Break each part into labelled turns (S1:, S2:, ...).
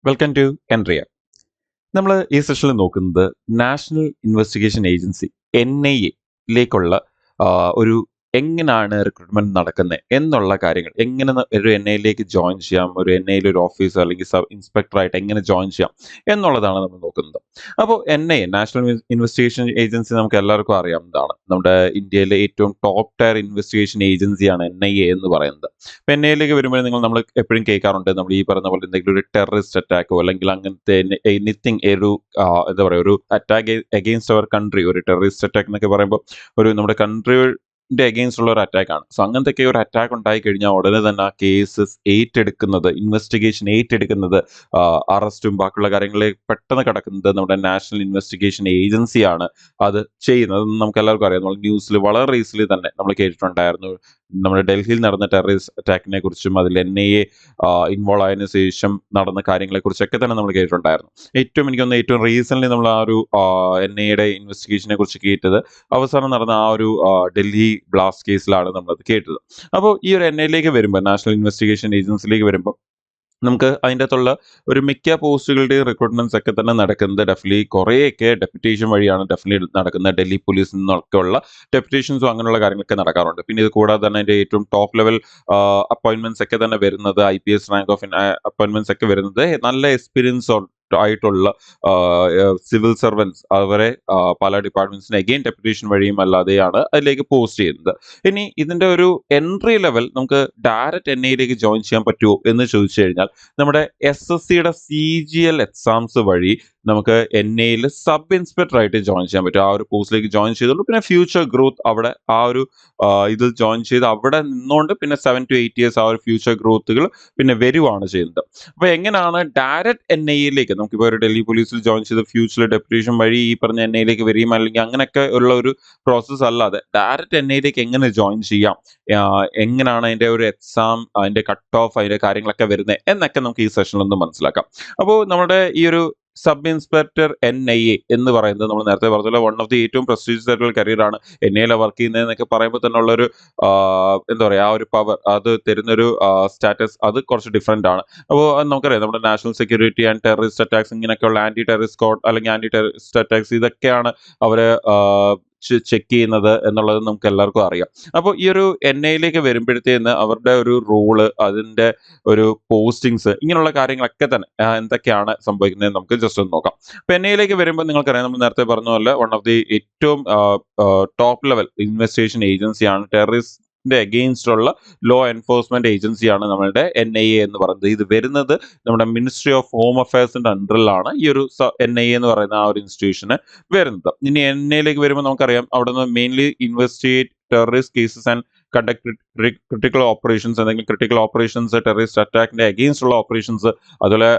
S1: Welcome to എൻട്രിയ. നമ്മൾ ഈ സെഷനിൽ നോക്കുന്നത് നാഷണൽ ഇൻവെസ്റ്റിഗേഷൻ ഏജൻസി NIA ലേക്കുള്ള ഒരു എങ്ങനെയാണ് റിക്രൂട്ട്മെന്റ് നടക്കുന്നത് എന്നുള്ള കാര്യങ്ങൾ, എങ്ങനെ ഒരു NIA-ലേക്ക് ജോയിൻ ചെയ്യാം, ഒരു NIA ഒരു ഓഫീസർ അല്ലെങ്കിൽ സബ് ഇൻസ്പെക്ടറായിട്ട് എങ്ങനെ ജോയിൻ ചെയ്യാം എന്നുള്ളതാണ് നമ്മൾ നോക്കുന്നത്. അപ്പോൾ NIA നാഷണൽ ഇൻവെസ്റ്റിഗേഷൻ ഏജൻസി നമുക്ക് എല്ലാവർക്കും അറിയാവുന്നതാണ്. നമ്മുടെ ഇന്ത്യയിലെ ഏറ്റവും ടോപ്പ് ടയർ ഇൻവെസ്റ്റിഗേഷൻ ഏജൻസിയാണ് NIA എന്ന് പറയുന്നത്. ഇപ്പം NIA-ലേക്ക് വരുമ്പോൾ നമ്മൾ എപ്പോഴും കേൾക്കാറുണ്ട്, നമ്മൾ ഈ പറഞ്ഞ പോലെ എന്തെങ്കിലും ഒരു ടെററിസ്റ്റ് അറ്റാക്കോ അല്ലെങ്കിൽ അങ്ങനത്തെ എനിത്തിങ് ഒരു എന്താ പറയുക, ഒരു അറ്റാക്ക് അഗെയിൻസ്റ്റ് അവർ കൺട്രി, ഒരു ടെററിസ്റ്റ് അറ്റാക്ക് എന്നൊക്കെ പറയുമ്പോൾ ഒരു നമ്മുടെ കൺട്രിയുടെ അഗെയിൻസ്റ്റ് ഉള്ള ഒരു അറ്റാക്ക് ആണ്. സോ അങ്ങനത്തെ ഒരു അറ്റാക്ക് ഉണ്ടായി കഴിഞ്ഞാൽ ഉടനെ തന്നെ ആ കേസസ് ഏറ്റെടുക്കുന്നത്, ഇൻവെസ്റ്റിഗേഷൻ ഏറ്റെടുക്കുന്നത്, അറസ്റ്റും ബാക്കിയുള്ള കാര്യങ്ങളിലേക്ക് പെട്ടെന്ന് കടക്കുന്നത് നമ്മുടെ നാഷണൽ ഇൻവെസ്റ്റിഗേഷൻ ഏജൻസിയാണ് അത് ചെയ്യുന്നത്. നമുക്ക് എല്ലാവർക്കും അറിയാം. നമ്മൾ ന്യൂസിൽ വളരെ റീസെന്റ് തന്നെ നമ്മൾ കേട്ടിട്ടുണ്ടായിരുന്നു, നമ്മുടെ ഡൽഹിയിൽ നടന്ന ടെററിസ്റ്റ് അറ്റാക്കിനെ കുറിച്ചും അതിൽ NIA ഇൻവോൾവ് ആയതിനു ശേഷം നടന്ന കാര്യങ്ങളെ കുറിച്ചൊക്കെ തന്നെ നമ്മൾ കേട്ടിട്ടുണ്ടായിരുന്നു. ഏറ്റവും റീസെന്റ് നമ്മൾ ആ ഒരു NIA-യുടെ ഇൻവെസ്റ്റിഗേഷനെ കുറിച്ച് കേട്ടത് അവസാനം നടന്ന ആ ഒരു ഡൽഹി ബ്ലാസ്റ്റ് കേസിലാണ് നമ്മളത് കേട്ടത്. അപ്പോൾ ഈ ഒരു NIA-ലേക്ക് വരുമ്പോൾ, നാഷണൽ ഇൻവെസ്റ്റിഗേഷൻ ഏജൻസിയിലേക്ക് വരുമ്പോൾ, നമുക്ക് അതിൻ്റെ അകത്തുള്ള ഒരു മിക്ക പോസ്റ്റുകളുടെയും റിക്രൂട്ട്മെന്റ്സ് ഒക്കെ തന്നെ നടക്കുന്നത് ഡെഫിനറ്റ്ലി കുറേയൊക്കെ ഡെപ്യൂട്ടേഷൻ വഴിയാണ് ഡെഫിനറ്റ്ലി നടക്കുന്നത്. ഡൽഹി പോലീസിൽ നിന്നൊക്കെ ഉള്ള ഡെപ്യൂട്ടേഷൻസും അങ്ങനെയുള്ള കാര്യങ്ങളൊക്കെ നടക്കാറുണ്ട്. പിന്നെ ഇത് കൂടാതെ തന്നെ അതിൻ്റെ ഏറ്റവും ടോപ്പ് ലെവൽ അപ്പോയിന്റ്മെന്റ്സ് ഒക്കെ തന്നെ വരുന്നത്, IPS റാങ്ക് ഓഫ് അപ്പോയിന്റ്മെന്റ്സ് ഒക്കെ വരുന്നത് നല്ല എക്സ്പീരിയൻസ് ആയിട്ടുള്ള സിവിൽ സർവൻസ്, അവരെ പല ഡിപ്പാർട്ട്മെന്റ്സിന് അഗെയിൻ ഡെപ്യൂട്ടേഷൻ വഴിയും അല്ലാതെയാണ് അതിലേക്ക് പോസ്റ്റ് ചെയ്യുന്നത്. ഇനി ഇതിന്റെ ഒരു എൻട്രി ലെവൽ നമുക്ക് ഡയറക്റ്റ് NIA-ലേക്ക് ജോയിൻ ചെയ്യാൻ പറ്റുമോ എന്ന് ചോദിച്ചു കഴിഞ്ഞാൽ, നമ്മുടെ SSC-യുടെ CGL എക്സാംസ് വഴി നമുക്ക് NIA-യിൽ സബ് ഇൻസ്പെക്ടർ ആയിട്ട് ജോയിൻ ചെയ്യാൻ പറ്റും. ആ ഒരു പോസ്റ്റിലേക്ക് ജോയിൻ ചെയ്തോളൂ. പിന്നെ ഫ്യൂച്ചർ ഗ്രോത്ത് അവിടെ ആ ഒരു ഇതിൽ ജോയിൻ ചെയ്ത് അവിടെ നിന്നുകൊണ്ട് പിന്നെ 7 to 8 years ആ ഒരു ഫ്യൂച്ചർ ഗ്രോത്തുകൾ പിന്നെ വരുവാണ് ചെയ്യുന്നത്. അപ്പൊ എങ്ങനെയാണ് ഡയറക്റ്റ് NIA-ലേക്ക് നമുക്കിപ്പോൾ ഒരു ഡൽഹി പോലീസിൽ ജോയിൻ ചെയ്ത് ഫ്യൂച്ചർ ഡെപ്യൂട്ടേഷൻ വഴി ഈ പറഞ്ഞ NIA-ലേക്ക് വരികയും അല്ലെങ്കിൽ അങ്ങനെയൊക്കെ ഉള്ള ഒരു പ്രോസസ്സ് അല്ലാതെ ഡയറക്റ്റ് NIA-ലേക്ക് എങ്ങനെ ജോയിൻ ചെയ്യാം, എങ്ങനെയാണ് അതിന്റെ ഒരു എക്സാം, അതിന്റെ കട്ട് ഓഫ്, അതിന്റെ കാര്യങ്ങളൊക്കെ വരുന്നത് എന്നൊക്കെ നമുക്ക് ഈ സെഷനിൽ ഒന്ന് മനസ്സിലാക്കാം. അപ്പോൾ നമ്മുടെ ഈ ഒരു സബ് ഇൻസ്പെക്ടർ NIA എന്ന് പറയുന്നത് നമ്മൾ നേരത്തെ പറഞ്ഞ വൺ ഓഫ് ദി ഏറ്റവും പ്രസ്റ്റീജിയസ് ആയിട്ടുള്ള കരിയറാണ്. NIA-യിൽ വർക്ക് ചെയ്യുന്നതെന്നൊക്കെ പറയുമ്പോൾ തന്നെ ഉള്ളൊരു എന്താ പറയുക, ആ ഒരു പവർ അത് തരുന്നൊരു സ്റ്റാറ്റസ് അത് കുറച്ച് ഡിഫറെന്റ് ആണ്. അപ്പോൾ നമുക്കറിയാം, നമ്മുടെ national security and terrorist attacks, ഇങ്ങനെയൊക്കെയുള്ള ആന്റി ടെററിസ്റ്റ് സ്ക്വാഡ് അല്ലെങ്കിൽ ആന്റി ടെററിസ്റ്റ് അറ്റാക്സ്, ഇതൊക്കെയാണ് അവര് ചെക്ക് ചെയ്യുന്നത് എന്നുള്ളത് നമുക്ക് എല്ലാവർക്കും അറിയാം. അപ്പോൾ ഈ ഒരു NIA-ലേക്ക് വരുമ്പോഴത്തേന്ന് അവരുടെ ഒരു റോള്, അതിന്റെ ഒരു പോസ്റ്റിങ്സ്, ഇങ്ങനെയുള്ള കാര്യങ്ങളൊക്കെ തന്നെ എന്തൊക്കെയാണ് സംഭവിക്കുന്നത് നമുക്ക് ജസ്റ്റ് ഒന്ന് നോക്കാം. അപ്പൊ NIA-ലേക്ക് വരുമ്പോൾ നിങ്ങൾക്കറിയാം, നമ്മൾ നേരത്തെ പറഞ്ഞ പോലെ വൺ ഓഫ് ദി ഏറ്റവും ടോപ്പ് ലെവൽ ഇൻവെസ്റ്റിഗേഷൻ ഏജൻസിയാണ്, ടെററിസ്റ്റിന്റെ അഗെയിൻസ്റ്റ് ഉള്ള ലോ എൻഫോഴ്സ്മെന്റ് ഏജൻസിയാണ് നമ്മളുടെ NIA എന്ന് പറയുന്നത്. ഇത് വരുന്നത് നമ്മുടെ മിനിസ്ട്രി ഓഫ് ഹോം അഫയേഴ്സിന്റെ അണ്ടറിലാണ് ഈ ഒരു NIA എന്ന് പറയുന്ന ആ ഒരു ഇൻസ്റ്റിറ്റ്യൂഷന് വരുന്നത്. ഇനി NIA-ലേക്ക് വരുമ്പോൾ നമുക്കറിയാം, അവിടെ നിന്ന് mainly investigate terrorist cases and conduct critical operations, എന്തെങ്കിലും ക്രിട്ടിക്കൽ ഓപ്പറേഷൻസ്, ടെററിസ്റ്റ് അറ്റാക്കിന്റെ അഗെയിൻസ്റ്റ് ഉള്ള ഓപ്പറേഷൻസ്, അതുപോലെ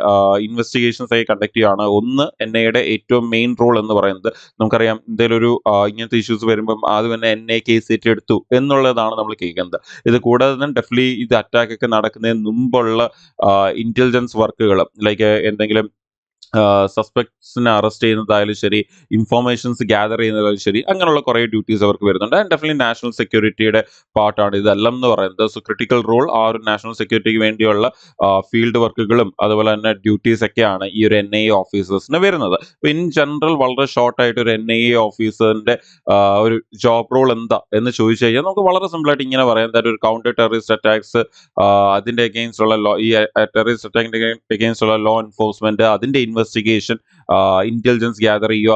S1: ഇൻവെസ്റ്റിഗേഷൻസ് ആയി കണ്ടക്ട് ചെയ്യുകയാണ് ഒന്ന് NIA-യുടെ ഏറ്റവും മെയിൻ റോൾ എന്ന് പറയുന്നത്. നമുക്കറിയാം, എന്തെങ്കിലും ഒരു ഇങ്ങനത്തെ ഇഷ്യൂസ് വരുമ്പം ആദ്യം തന്നെ NIA കേസ് ഏറ്റെടുത്തു എന്നുള്ളതാണ് നമ്മൾ കേൾക്കുന്നത്. ഇത് കൂടാതെ തന്നെ ഡെഫിനറ്റ്ലി ഇത് അറ്റാക്ക് ഒക്കെ നടക്കുന്നതിന് മുമ്പുള്ള ഇന്റലിജൻസ് വർക്കുകൾ, ലൈക്ക് എന്തെങ്കിലും സസ്പെക്ട്സിനെ അറസ്റ്റ് ചെയ്യുന്നതായാലും ശരി, ഇൻഫോർമേഷൻസ് ഗ്യാദർ ചെയ്യുന്നതായാലും ശരി, അങ്ങനെയുള്ള കുറേ ഡ്യൂട്ടീസ് അവർക്ക് വരുന്നുണ്ട്. ആൻഡ് ഡെഫിനറ്റ്ലി നാഷണൽ സെക്യൂരിറ്റിയുടെ പാർട്ടാണ് ഇതെല്ലാം എന്ന് പറയുന്നത്. സോ ക്രിട്ടിക്കൽ റോൾ, ആ ഒരു നാഷണൽ സെക്യൂരിറ്റിക്ക് വേണ്ടിയുള്ള ഫീൽഡ് വർക്കുകളും അതുപോലെ തന്നെ ഡ്യൂട്ടീസ് ഒക്കെയാണ് ഈ ഒരു NIA ഓഫീസേഴ്സിന് വരുന്നത്. അപ്പോൾ ഇൻ ജനറൽ വളരെ ഷോർട്ടായിട്ട് ഒരു NIA ഓഫീസറിന്റെ ഒരു ജോബ് റോൾ എന്താ എന്ന് ചോദിച്ചു കഴിഞ്ഞാൽ നമുക്ക് വളരെ സിമ്പിൾ ആയിട്ട് ഇങ്ങനെ പറയാം. എന്തായാലും ഒരു കൗണ്ടർ ടെററിസ്റ്റ് അറ്റാക്സ്, അതിന്റെ അഗെയിൻസ്റ്റ് ഉള്ള ലോ, ഈ ടെററിസ്റ്റ് അറ്റാക്കിന്റെ അഗെയിൻസ്റ്റ് ഉള്ള ലോ എൻഫോഴ്സ്മെന്റ്, അതിന്റെ ഇൻവെസ്റ്റിഗേഷൻ, ഇന്റലിജൻസ് ഗ്യാദർ ചെയ്യുക,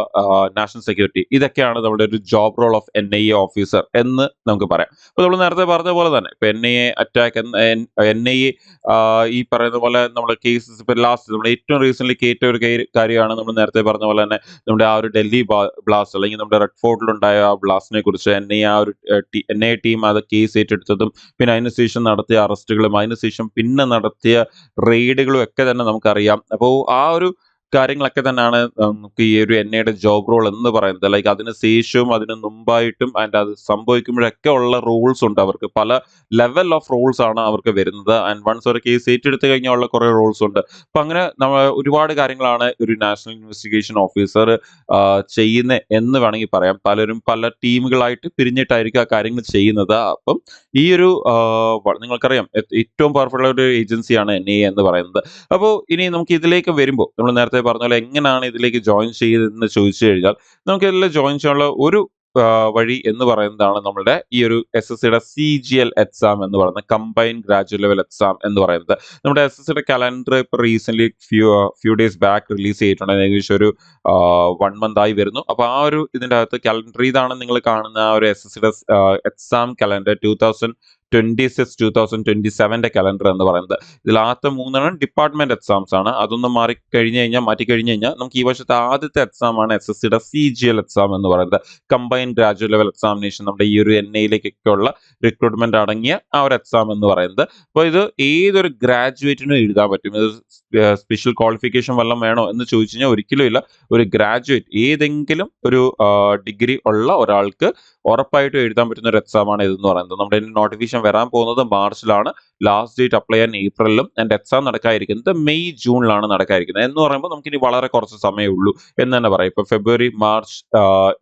S1: നാഷണൽ സെക്യൂരിറ്റി, ഇതൊക്കെയാണ് നമ്മുടെ ഒരു job role of NIA officer എന്ന് നമുക്ക് പറയാം. അപ്പോൾ നമ്മൾ നേരത്തെ പറഞ്ഞ പോലെ തന്നെ ഇപ്പൊ NIA അറ്റാക്ക്, NIA ഈ പറയുന്ന പോലെ നമ്മുടെ കേസസ്, ഇപ്പൊ ലാസ്റ്റ് നമ്മൾ ഏറ്റവും റീസെന്റ് കേട്ട ഒരു കാര്യമാണ് നമ്മൾ നേരത്തെ പറഞ്ഞ പോലെ തന്നെ നമ്മുടെ ആ ഒരു ഡൽഹി ബ്ലാസ്റ്റ് അല്ലെങ്കിൽ നമ്മുടെ റെഡ് ഫോർട്ടിലുണ്ടായ ആ ബ്ലാസ്റ്റിനെ കുറിച്ച് NIA ടീം അത് കേസ് ഏറ്റെടുത്തതും പിന്നെ അതിനുശേഷം നടത്തിയ അറസ്റ്റുകളും അതിനുശേഷം പിന്നെ നടത്തിയ റെയ്ഡുകളും ഒക്കെ തന്നെ നമുക്കറിയാം. അപ്പോൾ ആ ഒരു കാര്യങ്ങളൊക്കെ തന്നെയാണ് നമുക്ക് ഈ ഒരു എൻഐയുടെ ജോബ് റോൾ എന്ന് പറയുന്നത്. ലൈക്ക് അതിന് ശേഷവും അതിന് മുമ്പായിട്ടും ആൻഡ് അത് സംഭവിക്കുമ്പോഴൊക്കെ ഉള്ള റൂൾസ് ഉണ്ട് അവർക്ക്. പല ലെവൽ ഓഫ് റൂൾസ് ആണ് അവർക്ക് വരുന്നത്. ആൻഡ് വൺസ് ഒരു കേസ് ഏറ്റെടുത്ത് കഴിഞ്ഞാൽ ഉള്ള കുറെ റൂൾസ് ഉണ്ട്. അപ്പൊ അങ്ങനെ ഒരുപാട് കാര്യങ്ങളാണ് ഒരു നാഷണൽ ഇൻവെസ്റ്റിഗേഷൻ ഓഫീസർ ചെയ്യുന്നത് എന്ന് വേണമെങ്കിൽ പറയാം. പലരും പല ടീമുകളായിട്ട് പിരിഞ്ഞിട്ടായിരിക്കും ആ കാര്യങ്ങൾ ചെയ്യുന്നത്. അപ്പം ഈ ഒരു നിങ്ങൾക്കറിയാം ഏറ്റവും പവർഫുൾ ഒരു ഏജൻസിയാണ് NIA എന്ന് പറയുന്നത്. അപ്പോൾ ഇനി നമുക്ക് ഇതിലേക്ക് വരുമ്പോൾ നമ്മൾ നേരത്തെ പറഞ്ഞ പോലെ എങ്ങനെയാണ് ഇതിലേക്ക് ജോയിൻ ചെയ്തതെന്ന് ചോദിച്ചു കഴിഞ്ഞാൽ നമുക്ക് ഇതിൽ ജോയിൻ ചെയ്യാനുള്ള ഒരു വഴി എന്ന് പറയുന്നതാണ് നമ്മളുടെ ഈ ഒരു SSCയുടെ CGL എക്സാം എന്ന് പറയുന്നത്, കമ്പൈൻഡ് ഗ്രാജുവേറ്റ് ലെവൽ എക്സാം എന്ന് പറയുന്നത്. നമ്മുടെ SSCയുടെ കലണ്ടർ ഇപ്പോൾ recent few days back release ചെയ്തിട്ടുണ്ട്. ഏകദേശം ഒരു 1 month ആയി വരുന്നു. അപ്പൊ ആ ഒരു ഇതിന്റെ അകത്ത് കലണ്ടർ ഇതാണ് നിങ്ങൾ കാണുന്ന ആ ഒരു SSCയുടെ എക്സാം കലണ്ടർ 2026-2027 കലണ്ടർ എന്ന് പറയുന്നത്. ഇതിൽ ആദ്യത്തെ 3 ഡിപ്പാർട്ട്മെന്റ് എക്സാംസ് ആണ്. അതൊന്നും മാറ്റി കഴിഞ്ഞു കഴിഞ്ഞാൽ നമുക്ക് ഈ വർഷത്തെ ആദ്യത്തെ എക്സാം ആണ് SSCയുടെ CGL എക്സാം എന്ന് പറയുന്നത്, കമ്പൈൻഡ് ഗ്രാജുവേറ്റ് ലെവൽ എക്സാമിനേഷൻ. നമ്മുടെ ഈ ഒരു NIയിലേക്കൊക്കെ ഉള്ള റിക്രൂട്ട്മെന്റ് അടങ്ങിയ ആ ഒരു എക്സാം എന്ന് പറയുന്നത്. അപ്പോൾ ഇത് ഏതൊരു ഗ്രാജുവേറ്റിനും എഴുതാൻ പറ്റും. ഇത് സ്പെഷ്യൽ ക്വാളിഫിക്കേഷൻ വല്ലതും വേണോ എന്ന് ചോദിച്ചു കഴിഞ്ഞാൽ ഒരിക്കലും ഇല്ല. ഒരു ഗ്രാജുവേറ്റ് ഏതെങ്കിലും ഒരു ഡിഗ്രി ഉള്ള ഒരാൾക്ക് ഉറപ്പായിട്ടും എഴുതാൻ പറ്റുന്ന ഒരു എക്സാം ആണ് ഇതെന്ന് പറയുന്നത്. നമ്മുടെ നോട്ടിഫിക്കേഷൻ വരാൻ പോകുന്നത് മാർച്ചിലാണ്. ലാസ്റ്റ് ഡേറ്റ് അപ്ലൈ ചെയ്യാൻ ഏപ്രിലും ആൻഡ് എക്സാം നടക്കാതിരിക്കുന്നത് മെയ് ജൂണിലാണ് നടക്കാതിരിക്കുന്നത്. എന്ന് പറയുമ്പോൾ നമുക്കിനി വളരെ കുറച്ച് സമയമേ ഉള്ളൂ എന്ന് തന്നെ പറയാം. ഇപ്പൊ ഫെബ്രുവരി, മാർച്ച്,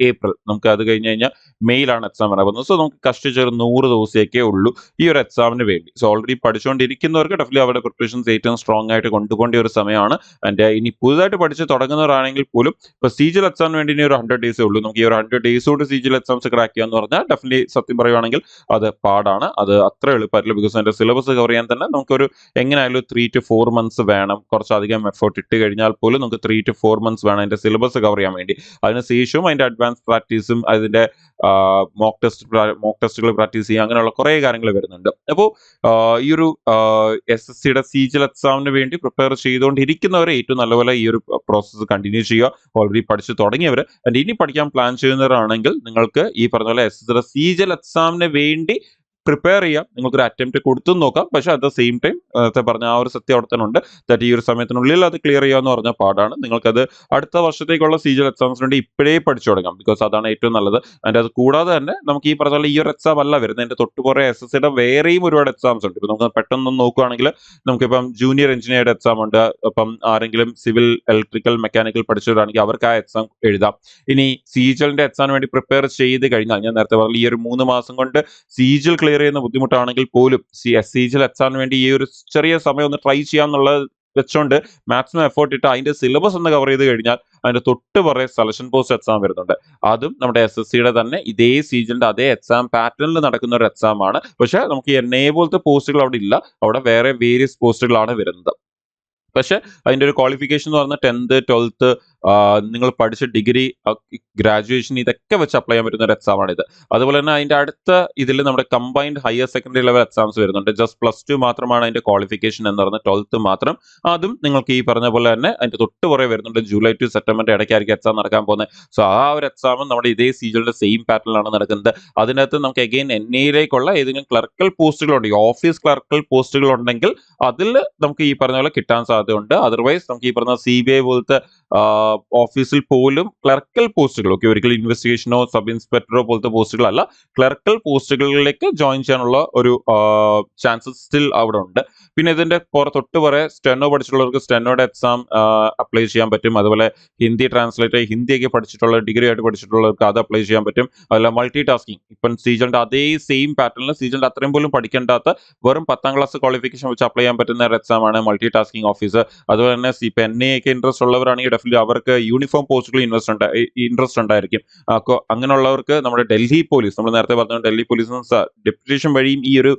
S1: ഏപ്രിൽ, നമുക്ക് അത് കഴിഞ്ഞ് കഴിഞ്ഞാൽ മെയിലാണ് എക്സാം വരാൻ പോകുന്നത്. സോ നമുക്ക് കഷ്ടിച്ച് ഒരു 100 ദിവസമൊക്കെ ഉള്ളൂ ഈ ഒരു എക്സാമിന് വേണ്ടി. സോ ഓൾറെഡി പഠിച്ചുകൊണ്ടിരിക്കുന്നവർക്ക് ഡെഫിനറ്റ്ലി അവരുടെ പ്രിപ്പറേഷൻസ് ഏറ്റവും സ്ട്രോങ് ആയിട്ട് കൊണ്ടുപോകേണ്ട ഒരു സമയമാണ്. ആൻഡ് ഇനി പുതുതായിട്ട് പഠിച്ച് തുടങ്ങുന്നവരാണെങ്കിൽ പോലും ഇപ്പൊ CGL എക്സാമിന് വേണ്ടി ഇനി ഒരു 100 ഡേയ്സേ ഉള്ളൂ. നമുക്ക് ഈ ഒരു 100 ഡേയ്സ് കൊണ്ട് CGL എക്സാംസ് ക്രാക്ക് ചെയ്യാന്ന് പറഞ്ഞാൽ ഡെഫിനറ്റ്ലി സത്യം പറയുവാണെങ്കിൽ അത് പാടാണ്. അത് അത്ര എളുപ്പമായിട്ടില്ല. ബിക്കോസ് അതിന്റെ സിലബസ് കവർ ചെയ്യാൻ തന്നെ നമുക്കൊരു എങ്ങനെയായാലും 3 to 4 months വേണം. കുറച്ചധികം എഫേർട്ട് ഇട്ട് കഴിഞ്ഞാൽ പോലും നമുക്ക് 3 to 4 months വേണം അതിന്റെ സിലബസ് കവർ ചെയ്യാൻ വേണ്ടി. അതിനുശേഷവും അതിന്റെ അഡ്വാൻസ് പ്രാക്ടീസും അതിന്റെ മോക്ക് ടെസ്റ്റുകൾ പ്രാക്ടീസ് ചെയ്യുക, അങ്ങനെയുള്ള കുറെ കാര്യങ്ങൾ വരുന്നുണ്ട്. അപ്പോൾ ഈ ഒരു SSCയുടെ CGL എക്സാമിന് വേണ്ടി പ്രിപ്പയർ ചെയ്തുകൊണ്ടിരിക്കുന്നവരെ ഏറ്റവും നല്ലപോലെ ഈ ഒരു പ്രോസസ്സ് കണ്ടിന്യൂ ചെയ്യുക. ഓൾറെഡി പഠിച്ചു തുടങ്ങിയവർ ആൻഡ് ഇനി പഠിക്കാൻ പ്ലാൻ ചെയ്യുന്നവരാണെങ്കിൽ നിങ്ങൾക്ക് ഈ പറഞ്ഞ പോലെ SSCയുടെ CGL എക്സാമിന് വേണ്ടി പ്രിപ്പയർ ചെയ്യാം. നിങ്ങൾക്കൊരു അറ്റംപ്റ്റ് കൊടുത്തും നോക്കാം. പക്ഷെ അറ്റ് ദ സെയിം ടൈം നേരത്തെ പറഞ്ഞ ആ ഒരു സത്യം അവിടെ തന്നെ ഉണ്ട്. ദാറ്റ് ഈ ഒരു സമയത്തിനുള്ളിൽ അത് ക്ലിയർ ചെയ്യാന്ന് പറഞ്ഞാൽ പാടാണ്. നിങ്ങൾക്കത് അടുത്ത വർഷത്തേക്കുള്ള CGL എക്സാംസിന് വേണ്ടി ഇപ്പോഴേ പഠിച്ചു തുടങ്ങാം. ബിക്കോസ് അതാണ് ഏറ്റവും നല്ലത്. അതിൻ്റെ അത് കൂടാതെ തന്നെ നമുക്ക് ഈ പറഞ്ഞ പോലെ ഈ ഒരു എക്സാം അല്ല വരുന്നത്. അതിന്റെ തൊട്ടുപുറേ SSCയുടെ വേറെയും ഒരുപാട് എക്സാംസ് ഉണ്ട്. ഇപ്പൊ നമുക്ക് പെട്ടെന്ന് നോക്കുകയാണെങ്കിൽ നമുക്കിപ്പം ജൂനിയർ എഞ്ചിനീയറുടെ എക്സാം ഉണ്ട്. അപ്പം ആരെങ്കിലും സിവിൽ, ഇലക്ട്രിക്കൽ, മെക്കാനിക്കൽ പഠിച്ചവരാണെങ്കിൽ അവർക്ക് ആ എക്സാം എഴുതാം. ഇനി CGLന്റെ എക്സാമിന് വേണ്ടി പ്രിപ്പയർ ചെയ്ത് കഴിഞ്ഞാൽ ഞാൻ നേരത്തെ പറഞ്ഞ ഈ ഒരു 3 മാസം കൊണ്ട് CGL ക്ലിയർ ചെയ്യുന്ന ബുദ്ധിമുട്ടാണെങ്കിൽ പോലും CGL എക്സാമിന് വേണ്ടി ഈ ഒരു ചെറിയ സമയം ഒന്ന് ട്രൈ ചെയ്യാന്നുള്ള വെച്ചോണ്ട് മാക്സിമം എഫേർട്ട് ഇട്ട് അതിന്റെ സിലബസ് ഒന്ന് കവർ ചെയ്ത് കഴിഞ്ഞാൽ അതിന്റെ തൊട്ട് പുറകെ സെലക്ഷൻ പോസ്റ്റ് എക്സാം വരുന്നുണ്ട്. അതും നമ്മുടെ SSCയുടെ തന്നെ ഇതേ CGLന്റെ അതേ എക്സാം പാറ്റേണിൽ നടക്കുന്ന ഒരു എക്സാം ആണ്. പക്ഷെ നമുക്ക് NIA പോലത്തെ പോസ്റ്റുകൾ അവിടെ ഇല്ല. അവിടെ വേറെ വേരിയസ് പോസ്റ്റുകളാണ് വരുന്നത്. പക്ഷെ അതിന്റെ ഒരു ക്വാളിഫിക്കേഷൻ എന്ന് പറഞ്ഞാൽ 10th, 12th, നിങ്ങൾ പഠിച്ച ഡിഗ്രി, ഗ്രാജുവേഷൻ, ഇതൊക്കെ വെച്ച് അപ്ലൈ ചെയ്യാൻ പറ്റുന്ന ഒരു എക്സാം ആണ് ഇത്. അതുപോലെ തന്നെ അതിന്റെ അടുത്ത ഇതിൽ നമ്മുടെ combined higher secondary level exams വരുന്നുണ്ട്. ജസ്റ്റ് +2 മാത്രമാണ് അതിന്റെ ക്വാളിഫിക്കേഷൻ എന്ന് പറഞ്ഞാൽ 12th മാത്രം. അതും നിങ്ങൾക്ക് ഈ പറഞ്ഞ പോലെ തന്നെ അതിന്റെ തൊട്ട് പുറകെ വരുന്നുണ്ട്. ജൂലൈ ടു സെപ്റ്റംബർ ഇടയ്ക്കായിരിക്കും എക്സാം നടക്കാൻ പോകുന്നത്. സോ ആ ഒരു എക്സാമും നമ്മുടെ ഇതേ CGLന്റെ സെയിം പാറ്റേണിലാണ് നടക്കുന്നത്. അതിനകത്ത് നമുക്ക് അഗെയിൻ NIയിലേക്കുള്ള ഏതെങ്കിലും ക്ലർക്കൽ പോസ്റ്റുകളുണ്ട്, ഓഫീസ് ക്ലർക്കൽ പോസ്റ്റുകൾ ഉണ്ടെങ്കിൽ അതിൽ നമുക്ക് ഈ പറഞ്ഞ പോലെ കിട്ടാൻ സാധ്യതയുണ്ട്. അതർവൈസ് നമുക്ക് ഈ പറഞ്ഞ CBI പോലത്തെ ഓഫീസിൽ പോലും ക്ലർക്കൽ പോസ്റ്റുകൾ, ഓക്കെ, ഒരിക്കലും ഇൻവെസ്റ്റിഗേഷനോ സബ് ഇൻസ്പെക്ടറോ പോലത്തെ പോസ്റ്റുകളല്ല, ക്ലർക്കൽ പോസ്റ്റുകളിലേക്ക് ജോയിൻ ചെയ്യാനുള്ള ഒരു ചാൻസസ് സ്റ്റിൽ അവിടെ ഉണ്ട്. പിന്നെ ഇതിന്റെ തൊട്ട് പുറകെ സ്റ്റെനോ പഠിച്ചിട്ടുള്ളവർക്ക് സ്റ്റെനോയുടെ എക്സാം അപ്ലൈ ചെയ്യാൻ പറ്റും. അതുപോലെ ഹിന്ദി ട്രാൻസ്ലേറ്റർ, ഹിന്ദിയൊക്കെ പഠിച്ചിട്ടുള്ള ഡിഗ്രി ആയിട്ട് പഠിച്ചിട്ടുള്ളവർക്ക് അത് അപ്ലൈ ചെയ്യാൻ പറ്റും. അതല്ല മൾട്ടി ടാസ്കിങ്, ഇപ്പം CGLന്റെ അതേ സെയിം പാറ്റേണിൽ CGLന്റെ അത്രയും പോലും പഠിക്കേണ്ടാത്ത വെറും 10th ക്ലാസ് ക്വാളിഫിക്കേഷൻ വെച്ച് അപ്ലൈ ചെയ്യാൻ പറ്റുന്ന ഒരു എക്സാം ആണ് മൾട്ടി ടാസ്കിങ് ഓഫീസർ. അതുപോലെ തന്നെ ഇപ്പൊ NIA ഒക്കെ ഇൻട്രസ്റ്റ് ഉള്ളവരാണെങ്കിൽ ഡെഫിനറ്റ്ലി അവർക്ക് യൂണിഫോം പോസ്റ്റുകൾ ഇൻട്രസ്റ്റ് ഉണ്ടായിരിക്കും. അങ്ങനെയുള്ളവർക്ക് നമ്മുടെ ഡൽഹി പോലീസ്, നമ്മൾ നേരത്തെ പറഞ്ഞ ഡൽഹി പോലീസ് ഡെപ്യൂട്ടേഷൻ വഴിയും ഈ ഒരു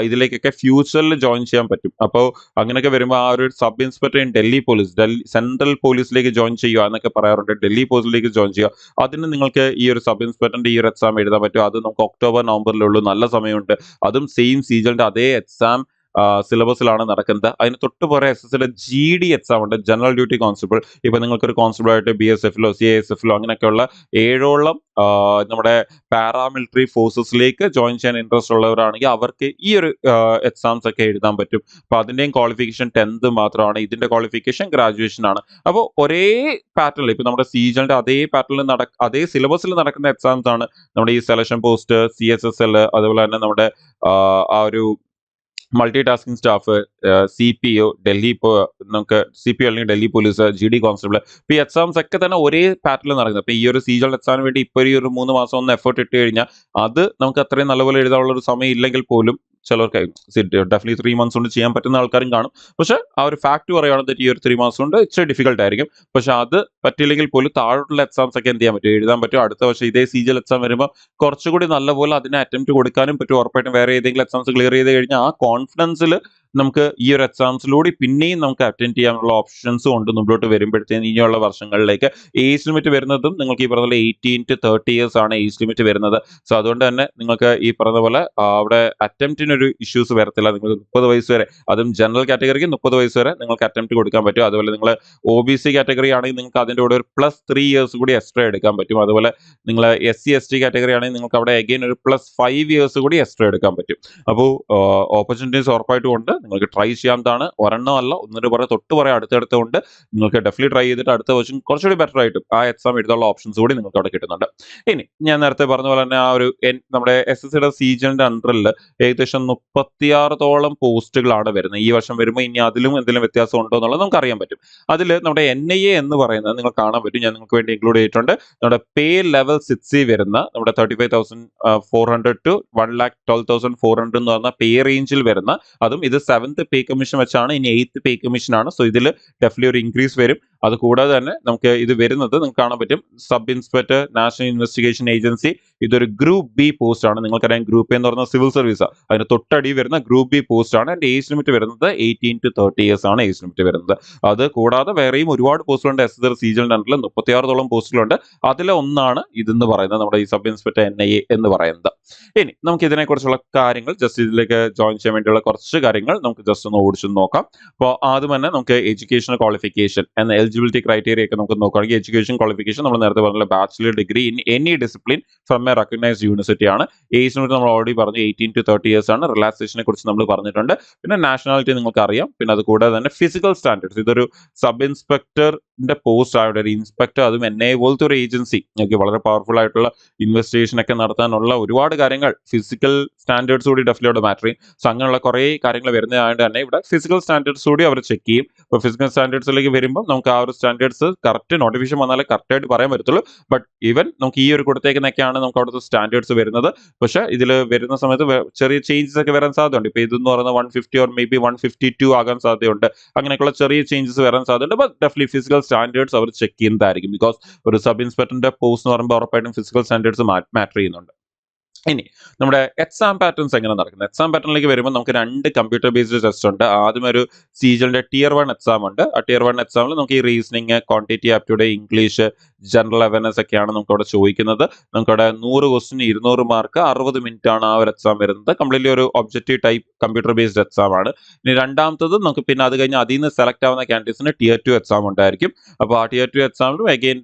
S1: ഇതിലേക്കൊക്കെ ഫ്യൂച്ചറിൽ ജോയിൻ ചെയ്യാൻ പറ്റും. അപ്പോൾ അങ്ങനെയൊക്കെ വരുമ്പോൾ ആ ഒരു sub inspector in Delhi police, central പോലീസിലേക്ക് ജോയിൻ ചെയ്യുക എന്നൊക്കെ പറയാറുണ്ട്. ഡൽഹി പോലീസിലേക്ക് ജോയിൻ ചെയ്യുക. അതിന് നിങ്ങൾക്ക് ഈ ഒരു സബ് ഇൻസ്പെക്ടറിന്റെ ഈ ഒരു എക്സാം എഴുതാൻ പറ്റും. അത് നമുക്ക് ഒക്ടോബർ, നവംബറിലുള്ളൂ, നല്ല സമയമുണ്ട്. അതും സെയിം CGLന്റെ അതേ എക്സാം സിലബസിലാണ് നടക്കുന്നത്. അതിന് തൊട്ട് പുറകെ SSCയുടെ GD എക്സാം ഉണ്ട്, ജനറൽ ഡ്യൂട്ടി കോൺസ്റ്റബിൾ. ഇപ്പൊ നിങ്ങൾക്കൊരു കോൺസ്റ്റബിൾ ആയിട്ട് BSFലോ CISFലോ അങ്ങനെയൊക്കെയുള്ള 7ഓളം നമ്മുടെ പാരാമിലിറ്ററി ഫോഴ്സസിലേക്ക് ജോയിൻ ചെയ്യാൻ ഇൻട്രസ്റ്റ് ഉള്ളവരാണെങ്കിൽ അവർക്ക് ഈ ഒരു എക്സാംസ് ഒക്കെ എഴുതാൻ പറ്റും. അപ്പൊ അതിന്റെയും ക്വാളിഫിക്കേഷൻ 10th മാത്രമാണ്, ഇതിന്റെ ക്വാളിഫിക്കേഷൻ ഗ്രാജുവേഷൻ ആണ്. അപ്പോൾ ഒരേ പാറ്റേണിൽ ഇപ്പൊ നമ്മുടെ സീജലിന്റെ അതേ പാറ്റേണിൽ അതേ സിലബസിൽ നടക്കുന്ന എക്സാംസ് ആണ് നമ്മുടെ ഈ സെലക്ഷൻ പോസ്റ്റ്, CSSL, അതുപോലെ തന്നെ നമ്മുടെ ആ ഒരു multi tasking staff, CPO, Delhi നമുക്ക് CPO അല്ലെങ്കിൽ ഡൽഹി പോലീസ്, GD കോൺസ്റ്റബിൾ. ഇപ്പൊ ഈ എക്സാംസ് ഒക്കെ തന്നെ ഒരേ പാറ്റേണിൽ നടക്കുന്നത്. അപ്പൊ ഈ ഒരു സീജൽ എക്സാമിന് വേണ്ടി ഇപ്പൊ ഈ ഒരു 3 മാസം ഒന്ന് എഫേർട്ട് ഇട്ട് കഴിഞ്ഞാൽ അത് നമുക്ക് അത്രയും നല്ലപോലെ എഴുതാനുള്ള ഒരു സമയം ഇല്ലെങ്കിൽ പോലും ചിലർക്ക് ഡെഫിനറ്റ്ലി 3 months കൊണ്ട് ചെയ്യാൻ പറ്റുന്ന ആൾക്കാരും കാണും. പക്ഷെ ആ ഒരു ഫാക്ട് പറയുകയാണെങ്കിൽ ഈ ഒരു 3 months കൊണ്ട് ഇച്ചിരി ഡിഫിക്കൽട്ട് ആയിരിക്കും. പക്ഷെ അത് പറ്റില്ലെങ്കിൽ പോലും താഴോട്ടുള്ള എക്സാംസ് ഒക്കെ എന്ത് ചെയ്യാൻ പറ്റും, എഴുതാൻ പറ്റും. അടുത്ത വർഷം ഇതേ സീജൽ എക്സാം വരുമ്പോൾ കുറച്ചുകൂടി നല്ലപോലെ അതിനെ അറ്റംപ്റ്റ് കൊടുക്കാനും പറ്റും. ഉറപ്പായിട്ടും വേറെ ഏതെങ്കിലും എക്സാംസ് ക്ലിയർ ചെയ്ത് കഴിഞ്ഞാൽ ആ കോൺഫിഡൻസിൽ നമുക്ക് ഈ ഒരു എക്സാംസിലൂടെ പിന്നെയും നമുക്ക് അറ്റൻഡ് ചെയ്യാനുള്ള ഓപ്ഷൻസും ഉണ്ട് മുമ്പോട്ട് വരുമ്പോഴത്തേക്കും. ഇനിയുള്ള വർഷങ്ങളിലേക്ക് ഏജ് ലിമിറ്റ് വരുന്നതും നിങ്ങൾക്ക് ഈ പറഞ്ഞ പോലെ 18 to 30 years ആണ് ഏജ് ലിമിറ്റ് വരുന്നത്. സോ അതുകൊണ്ട് തന്നെ നിങ്ങൾക്ക് ഈ പറഞ്ഞ പോലെ അവിടെ അറ്റംപ്റ്റിനൊരു ഇഷ്യൂസ് വരത്തില്ല. നിങ്ങൾ 30 വയസ്സ് വരെ, അതും ജനറൽ കാറ്റഗറിക്ക് 30 വയസ്സ് വരെ നിങ്ങൾക്ക് അറ്റംപ്റ്റ് കൊടുക്കാൻ പറ്റും. അതുപോലെ നിങ്ങൾ OBC കാറ്റഗറി ആണെങ്കിൽ നിങ്ങൾക്ക് അതിൻ്റെ കൂടെ ഒരു +3 years കൂടി എക്സ്ട്രാ എടുക്കാൻ പറ്റും. അതുപോലെ നിങ്ങൾ SC/ST കാറ്റഗറി ആണെങ്കിൽ നിങ്ങൾക്ക് അവിടെ അഗെയിൻ ഒരു +5 years കൂടി എക്സ്ട്രാ എടുക്കാൻ പറ്റും. അപ്പോൾ ഓപ്പർച്യൂണിറ്റീസ് ഉറപ്പായിട്ടും ഉണ്ട്, നിങ്ങൾക്ക് ട്രൈ ചെയ്യാവുന്നതാണ്. ഒരെണ്ണം അല്ല, ഒന്നിന് പുറകെ തൊട്ട് പുറകെ അടുത്തടുത്തുണ്ട്. നിങ്ങൾക്ക് ഡെഫിനറ്റ്ലി ട്രൈ ചെയ്തിട്ട് അടുത്ത വർഷം കുറച്ചുകൂടി ബെറ്റർ ആയിട്ടും ആ എക്സാം എഴുതാനുള്ള ഓപ്ഷൻസ് കൂടി നിങ്ങൾക്ക് അവിടെ കിട്ടുന്നുണ്ട്. ഇനി ഞാൻ നേരത്തെ പറഞ്ഞ പോലെ തന്നെ ആ ഒരു നമ്മുടെ SSCയുടെ സീജലിന്റെ അണ്ടറിൽ ഏകദേശം 36ഓളം പോസ്റ്റുകളാണ് വരുന്നത്. ഈ വർഷം വരുമ്പോൾ ഇനി അതിലും എന്തെങ്കിലും വ്യത്യാസം ഉണ്ടോ എന്നുള്ളത് നമുക്ക് അറിയാൻ പറ്റും. അതിൽ നമ്മുടെ NIA എന്ന് പറയുന്നത് നിങ്ങൾ കാണാൻ പറ്റും, ഞാൻ നിങ്ങൾക്ക് വേണ്ടി ഇൻക്ലൂഡ് ചെയ്തിട്ടുണ്ട്. നമ്മുടെ പേ ലെവൽ 6 വരുന്ന നമ്മുടെ 35,400 to 1,12,400 എന്ന് പറഞ്ഞ പേ റേഞ്ചിൽ വരുന്ന, അതും ഇത് 7th പേ കമ്മീഷൻ വെച്ചാണ്, ഇനി 8th പേ കമ്മീഷൻ ആണ്. സോ ഇതിൽ ഡെഫിനറ്റ്ലി ഒരു ഇൻക്രീസ് വരും. അത് കൂടാതെ തന്നെ നമുക്ക് ഇത് വരുന്നത് നിങ്ങൾക്ക് കാണാൻ പറ്റും, sub inspector national investigation agency. ഇതൊരു ഗ്രൂപ്പ് B പോസ്റ്റ് ആണ്. നിങ്ങൾക്കറിയാം ഗ്രൂപ്പ് എന്ന് പറഞ്ഞ സിവിൽ സർവീസ്, അതിന് തൊട്ടടി വരുന്ന ഗ്രൂപ്പ് B പോസ്റ്റ് ആണ്. അതിന്റെ ഏജ് ലിമിറ്റ് വരുന്നത് 18 to 30 years ആണ് ഏജ് ലിമിറ്റ് വരുന്നത്. അത് കൂടാതെ വേറെയും ഒരുപാട് പോസ്റ്റുകളുണ്ട്. SSC സീജലിന്റെ അണ്ടറിൽ 36ഓളം പോസ്റ്റുകളുണ്ട്. അതിലെ ഒന്നാണ് ഇതെന്ന് പറയുന്നത്, നമ്മുടെ ഈ സബ് ഇൻസ്പെക്ടർ NIA എന്ന് പറയുന്നത്. ഇനി നമുക്ക് ഇതിനെക്കുറിച്ചുള്ള കാര്യങ്ങൾ ജസ്റ്റ് ഇതിലേക്ക് ജോയിൻ ചെയ്യാൻ വേണ്ടിയുള്ള കുറച്ച് കാര്യങ്ങൾ നമുക്ക് ജസ്റ്റ് ഒന്ന് ഓടിച്ചു നോക്കാം. അപ്പോൾ ആദ്യം തന്നെ നമുക്ക് എഡ്യൂക്കേഷൻ ക്വാളിഫിക്കേഷൻ എന്ന എലിജിബിലിറ്റി ക്രൈറ്റീരിയ ഒക്കെ നമുക്ക് നോക്കുകയാണെങ്കിൽ എഡ്യൂക്കേഷൻ ക്വാളിഫിക്കേഷൻ നമ്മൾ നേരത്തെ പറഞ്ഞ bachelor degree in any discipline from A recognised university ആണ്. ഏജ് ലിമിറ്റ് നമ്മൾ ഓൾറെഡി പറഞ്ഞു 18 to 30 years ആണ്. റിലാക്സേഷനെ കുറിച്ച് നമ്മൾ പറഞ്ഞിട്ടുണ്ട്. പിന്നെ നാഷണാലിറ്റി നിങ്ങൾക്ക് അറിയാം. പിന്നെ അത് കൂടാതെ തന്നെ ഫിസിക്കൽ സ്റ്റാൻഡേർഡ്സ്, ഇതൊരു സബ് ഇൻസ്പെക്ടറിന്റെ പോസ്റ്റ് ആയിട്ട് ഒരു ഇൻസ്പെക്ടർ, അതും NIA പോലത്തെ ഒരു ഏജൻസി, വളരെ പവർഫുൾ ആയിട്ടുള്ള ഇൻവെസ്റ്റിഗേഷൻ ഒക്കെ നടത്താനുള്ള ഒരുപാട് കാര്യങ്ങൾ ഫിസിക്കൽ സ്റ്റാൻഡേർഡ്സ് കൂടി ഡെഫിനറ്റ്ലി മാറ്റർ ചെയ്യും. സോ അങ്ങനെയുള്ള കുറേ കാര്യങ്ങൾ വരുന്നതായത് തന്നെ ഇവിടെ ഫിസിക്കൽ സ്റ്റാൻഡേർഡ്സ് കൂടി അവർ ചെക്ക് ചെയ്യും. ഇപ്പോൾ ഫിസിക്കൽ സ്റ്റാൻഡേർഡ്സിലേക്ക് വരുമ്പോൾ നമുക്ക് ആ ഒരു സ്റ്റാൻഡേർഡ്സ് കറക്റ്റ് നോട്ടിഫിക്കേഷൻ വന്നാലേ കറക്റ്റ് ആയിട്ട് പറയാൻ പറ്റത്തുള്ളൂ. ബട്ട് ഈവൻ നമുക്ക് ഈ ഒരു കൊടുത്തേക്കുന്നൊക്കെയാണ് നമുക്ക് അവിടുത്തെ സ്റ്റാൻഡേർഡ്സ് വരുന്നത്. പക്ഷേ ഇതിൽ വരുന്ന സമയത്ത് ചെറിയ ചേഞ്ചസ് ഒക്കെ വരാൻ സാധ്യതയുണ്ട്. ഇപ്പോൾ ഇതെന്ന് പറയുന്നത് 150 or maybe 152 ആകാൻ സാധ്യതയുണ്ട്. അങ്ങനെയൊക്കെയുള്ള ചെറിയ ചേഞ്ചസ് വരാൻ സാധ്യതയുണ്ട്. ബട്ട് ഡെഫിനറ്റ്ലി ഫിസിക്കൽ സ്റ്റാൻഡേർഡ്സ് അവർ ചെക്ക് ചെയ്യുന്നതായിരിക്കും. ബിക്കോസ് ഒരു സബ് ഇൻസ്പെക്ടറിന്റെ പോസ്റ്റ് എന്ന് പറയുമ്പോൾ ഉറപ്പായിട്ടും ഫിസിക്കൽ സ്റ്റാൻഡേർഡ്സ് മാറ്റർ ചെയ്യുന്നുണ്ട്. ഇനി നമ്മുടെ എക്സാം പാറ്റേൺസ് എങ്ങനെ നടക്കുന്നത്? എക്സാം പാറ്റേണിലേക്ക് വരുമ്പോൾ നമുക്ക് 2 കമ്പ്യൂട്ടർ ബേസ്ഡ് ടെസ്റ്റ് ഉണ്ട്. ആദ്യം ഒരു സീജലിന്റെ Tier 1 എക്സാം ഉണ്ട്. ആ Tier 1 എക്സാമിൽ നമുക്ക് ഈ reasoning, quantity aptitude, English, general awareness ഒക്കെയാണ് നമുക്ക് അവിടെ ചോദിക്കുന്നത്. നമുക്കവിടെ 100 ക്വസ്റ്റിന് 200 മാർക്ക്, 60 മിനിറ്റ് ആണ് ആ ഒരു എക്സാം വരുന്നത്. കംപ്ലീറ്റ്ലി ഒരു objective type computer based exam ആണ്. ഇനി രണ്ടാമത്തത് നമുക്ക് പിന്നെ അത് കഴിഞ്ഞ് അതിൽ നിന്ന് സെലക്ട് ആവുന്ന കാൻഡിഡേറ്റ്സിന് Tier 2 എക്സാം ഉണ്ടായിരിക്കും. അപ്പോൾ ആ Tier 2 എക്സാമിലും അഗെയിൻ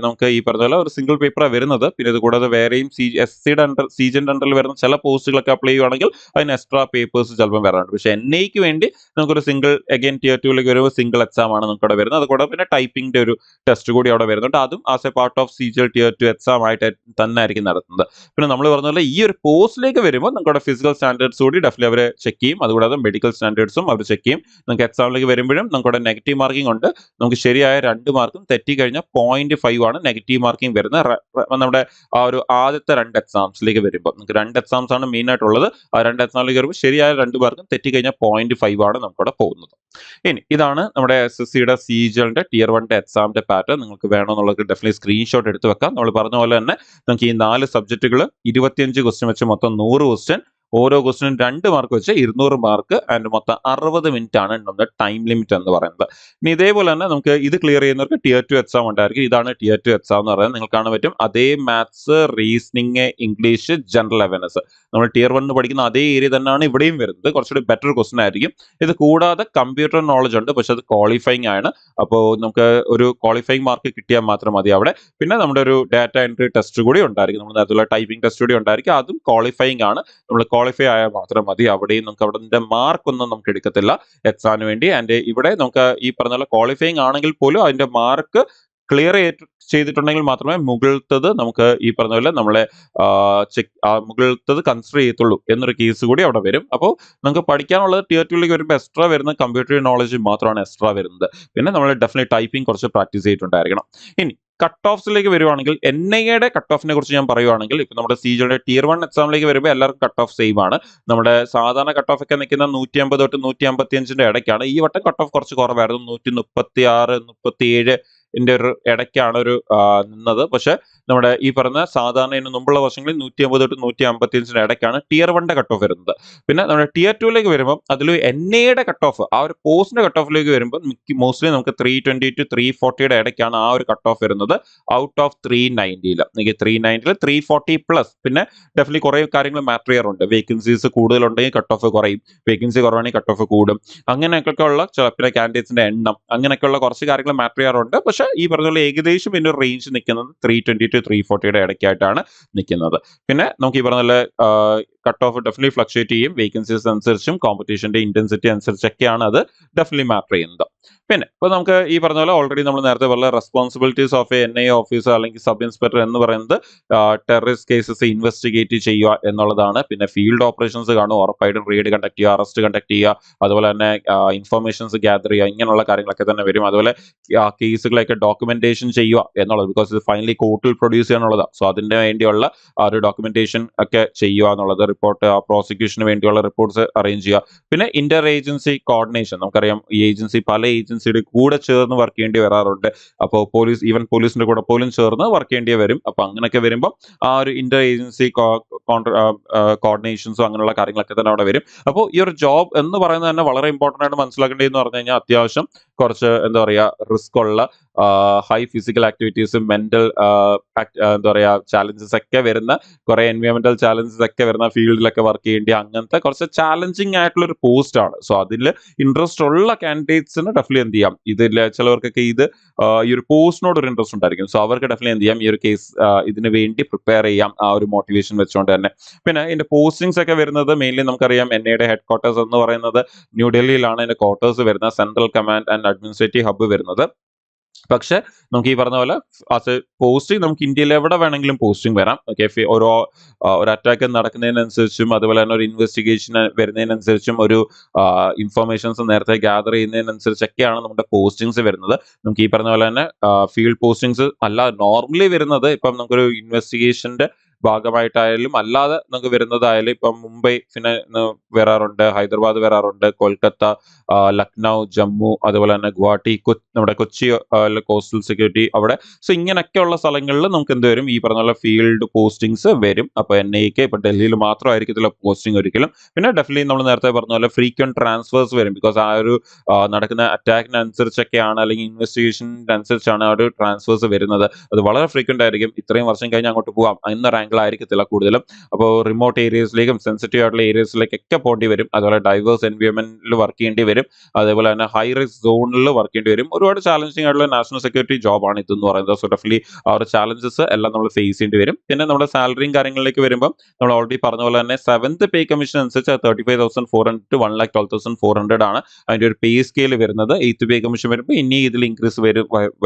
S1: നമുക്ക് ഈ പറഞ്ഞ പോലെ ഒരു സിംഗിൾ പേപ്പറാണ് വരുന്നത്. പിന്നെ ഇത് കൂടാതെ വേറെയും SSCയുടെ സീജന്റെ അണ്ടറിൽ വരുന്ന ചില പോസ്റ്റുകളൊക്കെ അപ്ലൈ ചെയ്യുവാണെങ്കിൽ അതിന് എക്സ്ട്രാ പേപ്പേഴ്സ് ചിലപ്പോൾ വരാറുണ്ട്. പക്ഷേ NIAക്ക് വേണ്ടി നമുക്കൊരു സിംഗിൾ അഗെയിൻ Tier 2ലേക്ക് വരുമ്പോൾ സിംഗിൾ എക്സാം ആണ് നമുക്ക് അവിടെ വരുന്നത്. അതുകൂടെ പിന്നെ ടൈപ്പിംഗിന്റെ ഒരു ടെസ്റ്റ് കൂടി അവിടെ വരുന്നുണ്ട്. അതും as a part of CGL Tier 2 exam ആയിട്ട് തന്നെ ആയിരിക്കും നടത്തുന്നത്. പിന്നെ നമ്മൾ പറഞ്ഞ പോലെ ഈ ഒരു പോസ്റ്റിലേക്ക് വരുമ്പോൾ നമുക്കവിടെ ഫിസിക്കൽ സ്റ്റാൻഡേർഡ്സ് കൂടി ഡെഫിനറ്റ്ലി അവർ ചെക്ക് ചെയ്യും. അതുകൂടാതെ മെഡിക്കൽ സ്റ്റാൻഡേർഡ്സും അവർ ചെക്ക് ചെയ്യും. നമുക്ക് എക്സാമിലേക്ക് വരുമ്പോഴും നമുക്കവിടെ നെഗറ്റീവ് മാർക്കിംഗ് ഉണ്ട്. നമുക്ക് ശരിയായ 2 മാർക്കും തെറ്റി കഴിഞ്ഞാൽ 0.5 ആണ് നെഗറ്റീവ് മാർക്കിംഗ് വരുന്നത്. നമ്മുടെ ആ ഒരു ആദ്യത്തെ 2 എക്സാംസിലേക്ക് വരുമ്പോൾ നമുക്ക് 2 എക്സാംസ് ആണ് മെയിൻ ആയിട്ടുള്ളത്. ആ 2 എക്സാമിലേക്ക് വരുമ്പോൾ ശരിയായ 2 മാർക്കും തെറ്റിക്കഴിഞ്ഞാൽ 0.5 ആണ് നമുക്കവിടെ പോകുന്നത്. ഇനി ഇതാണ് നമ്മുടെ SSCയുടെ സീജലിന്റെ Tier 1 എക്സാമിന്റെ പാറ്റേൺ. നിങ്ങൾക്ക് വേണമെന്നുള്ളത് ഡെഫിനറ്റ്ലി സ്ക്രീൻഷോട്ട് എടുത്ത് വെക്കാം. നമ്മൾ പറഞ്ഞ പോലെ തന്നെ നമുക്ക് ഈ 4 സബ്ജക്റ്റുകൾ 25 ക്വസ്റ്റ്യൻ വെച്ച് മൊത്തം 100 ക്വസ്റ്റ്യൻ ഓരോ ക്വസ്റ്റിനും 2 മാർക്ക് വെച്ച് 200 മാർക്ക് ആൻഡ് മൊത്തം 60 മിനിറ്റ് ആണ് നമ്മുടെ ടൈം ലിമിറ്റ് എന്ന് പറയുന്നത്. ഇനി ഇതേപോലെ തന്നെ നമുക്ക് ഇത് ക്ലിയർ ചെയ്യുന്നവർക്ക് Tier 2 എക്സാം ഉണ്ടായിരിക്കും. ഇതാണ് Tier 2 എക്സാം എന്ന് പറയുന്നത്. നിങ്ങൾക്ക് കാണാൻ പറ്റും അതേ maths, reasoning, English, general awareness നമ്മൾ Tier 1 പഠിക്കുന്ന അതേ ഏരിയ തന്നെയാണ് ഇവിടെയും വരുന്നത്. കുറച്ചുകൂടി ബെറ്റർ ക്വസ്റ്റൻ ആയിരിക്കും. ഇത് കൂടാതെ കമ്പ്യൂട്ടർ നോളജ് ഉണ്ട്, പക്ഷെ അത് ക്വാളിഫയിങ് ആണ്. അപ്പോൾ നമുക്ക് ഒരു ക്വാളിഫയിങ് മാർക്ക് കിട്ടിയാൽ മാത്രം മതി അവിടെ. പിന്നെ നമ്മുടെ ഒരു ഡാറ്റ എൻട്രി ടെസ്റ്റ് കൂടി ഉണ്ടായിരിക്കും, നമ്മൾ നേരത്തെ ടൈപ്പിംഗ് ടെസ്റ്റ് കൂടി ഉണ്ടായിരിക്കും, അതും ക്വാളിഫയിങ് ആണ്. നമ്മൾ ക്വാളിഫൈ ആയാൽ മാത്രം മതി. അവിടെയും നമുക്ക് അവിടെ മാർക്കൊന്നും നമുക്ക് എടുക്കത്തില്ല എക്സാമിന് വേണ്ടി. ആൻഡ് ഇവിടെ നമുക്ക് ഈ പറഞ്ഞ പോലെ ക്വാളിഫയിങ് ആണെങ്കിൽ പോലും അതിന്റെ മാർക്ക് ക്ലിയർ ചെയ്തിട്ടുണ്ടെങ്കിൽ മാത്രമേ മുകളിലത്തത് നമുക്ക് ഈ പറഞ്ഞ പോലെ നമ്മളെ മുകളിലത്തത് കൺസിഡർ ചെയ്യത്തുള്ളൂ എന്നൊരു കേസ് കൂടി അവിടെ വരും. അപ്പോൾ നമുക്ക് പഠിക്കാനുള്ളത് Tier 2ലേക്ക് വരുമ്പോൾ എക്സ്ട്രാ വരുന്ന കമ്പ്യൂട്ടർ നോളജ് മാത്രമാണ് എക്സ്ട്രാ വരുന്നത്. പിന്നെ നമ്മൾ ഡെഫിനറ്റ് ടൈപ്പിംഗ് കുറച്ച് പ്രാക്ടീസ് ചെയ്തിട്ടുണ്ടായിരിക്കണം. ഇനി കട്ട് ഓഫ്സിലേക്ക് വരുവാണെങ്കിൽ NIA കട്ട് ഓഫിനെ കുറിച്ച് ഞാൻ പറയുവാണെങ്കിൽ ഇപ്പൊ നമ്മുടെ CGയുടെ Tier 1 എക്സാമിലേക്ക് വരുമ്പോൾ എല്ലാവർക്കും കട്ട് ഓഫ് സെയിം ആണ്. നമ്മുടെ സാധാരണ കട്ട് ഓഫ് ഒക്കെ നിൽക്കുന്ന 150 തൊട്ട് 155 ഇടയ്ക്കാണ്. ഈ വട്ടം കട്ട് ഓഫ് കുറച്ച് കുറവായിരുന്നു, 136, 37 ഒരു ഇടയ്ക്കാണ് ഒരു നിന്നത്. പക്ഷെ നമ്മുടെ ഈ പറഞ്ഞ സാധാരണ ഇതിന് മുമ്പുള്ള വർഷങ്ങളിൽ 150 തൊട്ട് 155 ഇടയ്ക്കാണ് Tier 1 കട്ട് ഓഫ് വരുന്നത്. പിന്നെ നമ്മുടെ Tier 2ലേക്ക് വരുമ്പോൾ അതിൽ NIA കട്ട് ഓഫ് ആ ഒരു പോസ്റ്റിന്റെ കട്ട് ഓഫിലേക്ക് വരുമ്പോൾ മോസ്റ്റ്ലി നമുക്ക് 320 to 340 ഇടയ്ക്കാണ് ആ ഒരു കട്ട് ഓഫ് വരുന്നത് ഔട്ട് ഓഫ് 390. 390 340 പ്ലസ്. പിന്നെ ഡെഫിനറ്റ്ലി കുറെ കാര്യങ്ങൾ മാറ്റർ ചെയ്യാറുണ്ട്. വേക്കൻസീസ് കൂടുതലുണ്ടെങ്കിൽ കട്ട് ഓഫ് കുറയും, വേക്കൻസി കുറവാണെങ്കിൽ കട്ട് ഓഫ് കൂടും. അങ്ങനെയൊക്കെ ഉള്ള പിന്നെ കാൻഡിഡേറ്റ്സിന്റെ എണ്ണം അങ്ങനെയൊക്കെയുള്ള കുറച്ച് കാര്യങ്ങൾ മാറ്റർ ചെയ്യാറുണ്ട്. പക്ഷെ ഈ പറഞ്ഞ പോലെ ഏകദേശം ഇതിന്റെ റേഞ്ച് നിൽക്കുന്നത് 320 to 340 ഇടയ്ക്കായിട്ടാണ് നിൽക്കുന്നത്. പിന്നെ നമുക്ക് ഈ പറഞ്ഞ പോലെ കട്ട് ഓഫ് ഡെഫിനറ്റ്ലി ഫ്ലക്ച്വേറ്റ് ചെയ്യും, വേക്കൻസീസ് അനുസരിച്ചും കോമ്പറ്റീഷന്റെ ഇന്റൻസിറ്റി അനുസരിച്ചൊക്കെയാണ് അത് ഡെഫിനറ്റ്ലി മാറ്റർ ചെയ്യുന്നത്. പിന്നെ ഇപ്പൊ നമുക്ക് ഈ പറഞ്ഞ പോലെ ഓൾറെഡി നമ്മൾ നേരത്തെ പറഞ്ഞ റെസ്പോൺസിബിലിറ്റീസ് ഓഫ് NIA ഓഫീസർ അല്ലെങ്കിൽ സബ് ഇൻസ്പെക്ടർ എന്ന് പറയുന്നത് ടെററിസ്റ്റ് കേസസ് ഇൻവെസ്റ്റിഗേറ്റ് ചെയ്യുക എന്നുള്ളതാണ്. പിന്നെ ഫീൽഡ് ഓപ്പറേഷൻസ് കാണും, ഉറപ്പായിട്ടും റെയ്ഡ് കണ്ടക്ട് ചെയ്യുക, അറസ്റ്റ് കണ്ടക്ട് ചെയ്യുക, അതുപോലെ തന്നെ ഇൻഫർമേഷൻസ് ഗ്യാദർ ചെയ്യുക, ഇങ്ങനെയുള്ള കാര്യങ്ങളൊക്കെ തന്നെ വരും. അതുപോലെ കേസുകളൊക്കെ ഡോക്യുമെന്റേഷൻ ചെയ്യുക എന്നുള്ളത്, ബിക്കോസ് ഇത് ഫൈനലി കോർട്ടിൽ പ്രൊഡ്യൂസ് ചെയ്യുക എന്നുള്ളതാണ്. സോ അതിന് വേണ്ടിയുള്ള ഒരു ഡോക്യുമെന്റേഷൻ ഒക്കെ ചെയ്യുക എന്നുള്ളത്, റിപ്പോർട്ട് പ്രോസിക്യൂഷന് വേണ്ടിയുള്ള റിപ്പോർട്ട്സ് അറേഞ്ച് ചെയ്യുക. പിന്നെ ഇന്റർ ഏജൻസി കോർഡിനേഷൻ, നമുക്കറിയാം ഈ ഏജൻസി പല ഏജൻസിയുടെ കൂടെ ചേർന്ന് വർക്ക് ചെയ്യേണ്ടി വരാറുണ്ട്. അപ്പോൾ പോലീസിന്റെ കൂടെ പോലും ചേർന്ന് വർക്ക് ചെയ്യേണ്ടി വരും. അപ്പൊ അങ്ങനെയൊക്കെ വരുമ്പോൾ ആ ഒരു ഇന്റർ ഏജൻസി കോർഡിനേഷൻസും അങ്ങനെയുള്ള കാര്യങ്ങളൊക്കെ തന്നെ അവിടെ വരും. അപ്പോൾ ഈ ഒരു ജോബ് എന്ന് പറയുന്നത് തന്നെ വളരെ ഇമ്പോർട്ടന്റ് ആയിട്ട് മനസ്സിലാക്കേണ്ടതെന്ന് പറഞ്ഞു കഴിഞ്ഞാൽ അത്യാവശ്യം കുറച്ച് എന്താ പറയാ റിസ്ക് ഉള്ള ഹൈ ഫിസിക്കൽ ആക്ടിവിറ്റീസും മെന്റൽ എന്താ പറയാ ചാലഞ്ചസ് ഒക്കെ വരുന്ന കുറെ എൻവയോൺമെന്റൽ ചാലഞ്ചസ് ഒക്കെ വരുന്ന ഫീൽഡിലൊക്കെ വർക്ക് ചെയ്യേണ്ടി അങ്ങനത്തെ കുറച്ച് ചാലഞ്ചിങ് ആയിട്ടുള്ള ഒരു പോസ്റ്റ് ആണ്. സോ അതിൽ ഇൻട്രസ്റ്റ് ഉള്ള കാൻഡിഡേറ്റ്സിന് ഡെഫിനറ്റ്ലി എന്ത് ചെയ്യാം, ഇതിൽ ചിലവർക്കൊക്കെ ഈ ഒരു പോസ്റ്റിനോട് ഒരു ഇൻട്രസ്റ്റ് ഉണ്ടായിരിക്കും. സോ അവർക്ക് ഡെഫിനറ്റ്ലി എന്ത് ചെയ്യാം, ഈ ഒരു കേസ് ഇതിന് വേണ്ടി പ്രിപ്പയർ ചെയ്യാം ആ ഒരു മോട്ടിവേഷൻ വെച്ചുകൊണ്ട് തന്നെ. പിന്നെ ഇതിന്റെ പോസ്റ്റിംഗ്സ് ഒക്കെ വരുന്നത് മെയിൻലി നമുക്കറിയാം NIA ഹെഡ് ക്വാർട്ടേഴ്സ് എന്ന് പറയുന്നത് ന്യൂഡൽഹിയിലാണ് ഇതിന്റെ ക്വാർട്ടേഴ്സ് വരുന്നത്, central command and administrative hub വരുന്നത്. പക്ഷെ നമുക്ക് ഈ പറഞ്ഞ പോലെ ആസ് എ പോസ്റ്റിംഗ് നമുക്ക് ഇന്ത്യയിൽ എവിടെ വേണമെങ്കിലും പോസ്റ്റിംഗ് വരാം. ഓക്കെ, ഒരു അറ്റാക്ക് നടക്കുന്നതിനനുസരിച്ചും അതുപോലെ തന്നെ ഒരു ഇൻവെസ്റ്റിഗേഷൻ വരുന്നതിനനുസരിച്ചും ഒരു ഇൻഫർമേഷൻസ് നേരത്തെ ഗ്യാദർ ചെയ്യുന്നതിനനുസരിച്ചൊക്കെയാണ് നമ്മുടെ പോസ്റ്റിംഗ്സ് വരുന്നത്. നമുക്ക് ഈ പറഞ്ഞ പോലെ തന്നെ ഫീൽഡ് പോസ്റ്റിംഗ്സ് അല്ല നോർമലി വരുന്നത്. ഇപ്പം നമുക്കൊരു ഇൻവെസ്റ്റിഗേഷന്റെ ഭാഗമായിട്ടായാലും അല്ലാതെ നമുക്ക് വരുന്നതായാലും ഇപ്പം മുംബൈ പിന്നെ വരാറുണ്ട്, ഹൈദരാബാദ് വരാറുണ്ട്, കൊൽക്കത്ത, ലക്നൗ, ജമ്മു, അതുപോലെ തന്നെ ഗുവാഹട്ടി, നമ്മുടെ കൊച്ചി കോസ്റ്റൽ സെക്യൂരിറ്റി അവിടെ. സോ ഇങ്ങനെയൊക്കെയുള്ള സ്ഥലങ്ങളിൽ നമുക്ക് എന്ത് വരും, ഈ പറഞ്ഞ പോലെ ഫീൽഡ് പോസ്റ്റിംഗ്സ് വരും. അപ്പൊ NIAക്ക് ഇപ്പൊ ഡൽഹിയിൽ മാത്രമായിരിക്കത്തില്ല പോസ്റ്റിംഗ് ഒരിക്കലും. പിന്നെ ഡെഫിനറ്റ്ലി നമ്മൾ നേരത്തെ പറഞ്ഞ പോലെ ഫ്രീക്വന്റ് ട്രാൻസ്ഫേഴ്സ് വരും, ബിക്കോസ് ആ ഒരു നടക്കുന്ന അറ്റാക്കിനനുസരിച്ചൊക്കെയാണ് അല്ലെങ്കിൽ ഇൻവെസ്റ്റിഗേഷനനുസരിച്ചാണ് ആ ഒരു ട്രാൻസ്ഫേഴ്സ് വരുന്നത്. അത് വളരെ ഫ്രീക്വന്റ് ആയിരിക്കും. ഇത്രയും വർഷം കഴിഞ്ഞ് അങ്ങോട്ട് പോകാം എന്ന റാങ്കിൾ ആയിരിക്കത്തില്ല കൂടുതലും. അപ്പോൾ റിമോട്ട് ഏരിയസിലേക്കും സെൻസിറ്റീവ് ആയിട്ടുള്ള ഏരിയസിലേക്കൊക്കെ പോകേണ്ടി വരും. അതുപോലെ ഡൈവേഴ്സ് എൻവയോൺമെന്റിൽ വർക്ക് ചെയ്യേണ്ടി വരും. അതേപോലെ തന്നെ ഹൈ റിസ്ക് സോണിൽ വർക്ക് ചെയ്യേണ്ടി വരും. ഒരുപാട് ചാലഞ്ചിങ് ആയിട്ടുള്ള നാഷണൽ സെക്യൂരിറ്റി ജോബാണ് ഇതെന്ന് പറയുന്നത്. സോ ഡെഫിനറ്റ്ലി ആ ഒരു ചാലഞ്ചസ് എല്ലാം നമ്മൾ ഫേസ് ചെയ്യേണ്ടി വരും. പിന്നെ നമ്മുടെ സാലറിയും കാര്യങ്ങളിലേക്ക് വരുമ്പോൾ നമ്മൾ ഓൾറെഡി പറഞ്ഞ പോലെ തന്നെ 7th പേ കമ്മീഷൻ അനുസരിച്ച് 35,400 to 1,12,400 ആണ് അതിന്റെ ഒരു പേ സ്കെയിൽ വരുന്നത്. 8th പേ കമ്മീഷൻ വരുമ്പോൾ ഇനി ഇതിൽ ഇൻക്രീസ്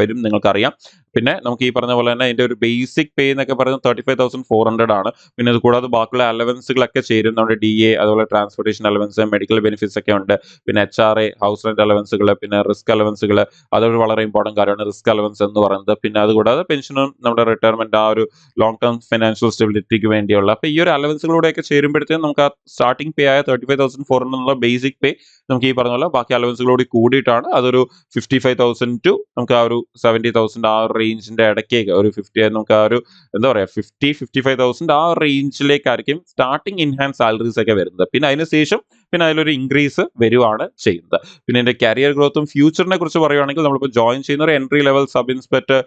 S1: വരും നിങ്ങൾക്കറിയാം. പിന്നെ നമുക്ക് ഈ പറഞ്ഞ പോലെ തന്നെ ഇതിന്റെ ഒരു ബേസിക് പേ എന്നൊക്കെ പറയുന്നത് 35,400 ആണ്. പിന്നെ അത് കൂടാതെ ബാക്കിയുള്ള അലവൻസുകളൊക്കെ ചേരും. നമ്മുടെ DA, അതുപോലെ ട്രാൻസ്പോർട്ടേഷൻ അലവൻസ്, മെഡിക്കൽ ബെനിഫിറ്റ്സ് ഒക്കെ ഉണ്ട്. പിന്നെ HRA, ഹൗസ് റെന്റ് അലവൻസുകൾ, പിന്നെ റിസ്ക് അലവൻസുകൾ, അതൊരു വളരെ ഇമ്പോർട്ടന്റ് കാര്യമാണ് റിസ്ക് അലവൻസ് എന്ന് പറയുന്നത്. പിന്നെ അതുകൂടാതെ പെൻഷനും നമ്മുടെ റിട്ടയർമെന്റ് ആ ഒരു ലോങ് ടേം ഫിനാൻഷ്യൽ സ്റ്റെബിലിറ്റിക്ക് വേണ്ടിയുള്ള. അപ്പൊ ഈ ഒരു അലവൻസുകളൂടെയൊക്കെ ചേരുമ്പോഴത്തേക്കും നമുക്ക് ആ സ്റ്റാർട്ടിംഗ് പേ ആയ 35,400 എന്നുള്ള ബേസിക് പേ നമുക്ക് ഈ പറഞ്ഞ പോലെ ബാക്കി അലവൻസുകളോട് കൂടിയിട്ടാണ് അതൊരു 55,000 to നമുക്ക് ആ ഒരു 70,000 ആ ഒരു റേഞ്ചിന്റെ ഇടയ്ക്കേക്ക് ഒരു 50 നമുക്ക് ആ ഒരു എന്താ പറയാ 50-55 65,000 ആ റേഞ്ചിലേക്കായിരിക്കും സ്റ്റാർട്ടിങ് ഇൻഹാൻസ് സാലറീസ് ഒക്കെ വരുന്നത്. പിന്നെ അതിനുശേഷം അതിലൊരു ഇൻക്രീസ് വരുവാണ് ചെയ്യുന്നത്. പിന്നെ എൻ്റെ കരിയർ ഗ്രോത്തും ഫ്യൂച്ചറിനെ കുറിച്ച് പറയുവാണെങ്കിൽ നമ്മളിപ്പോൾ ജോയിൻ ചെയ്യുന്ന ഒരു entry level sub inspector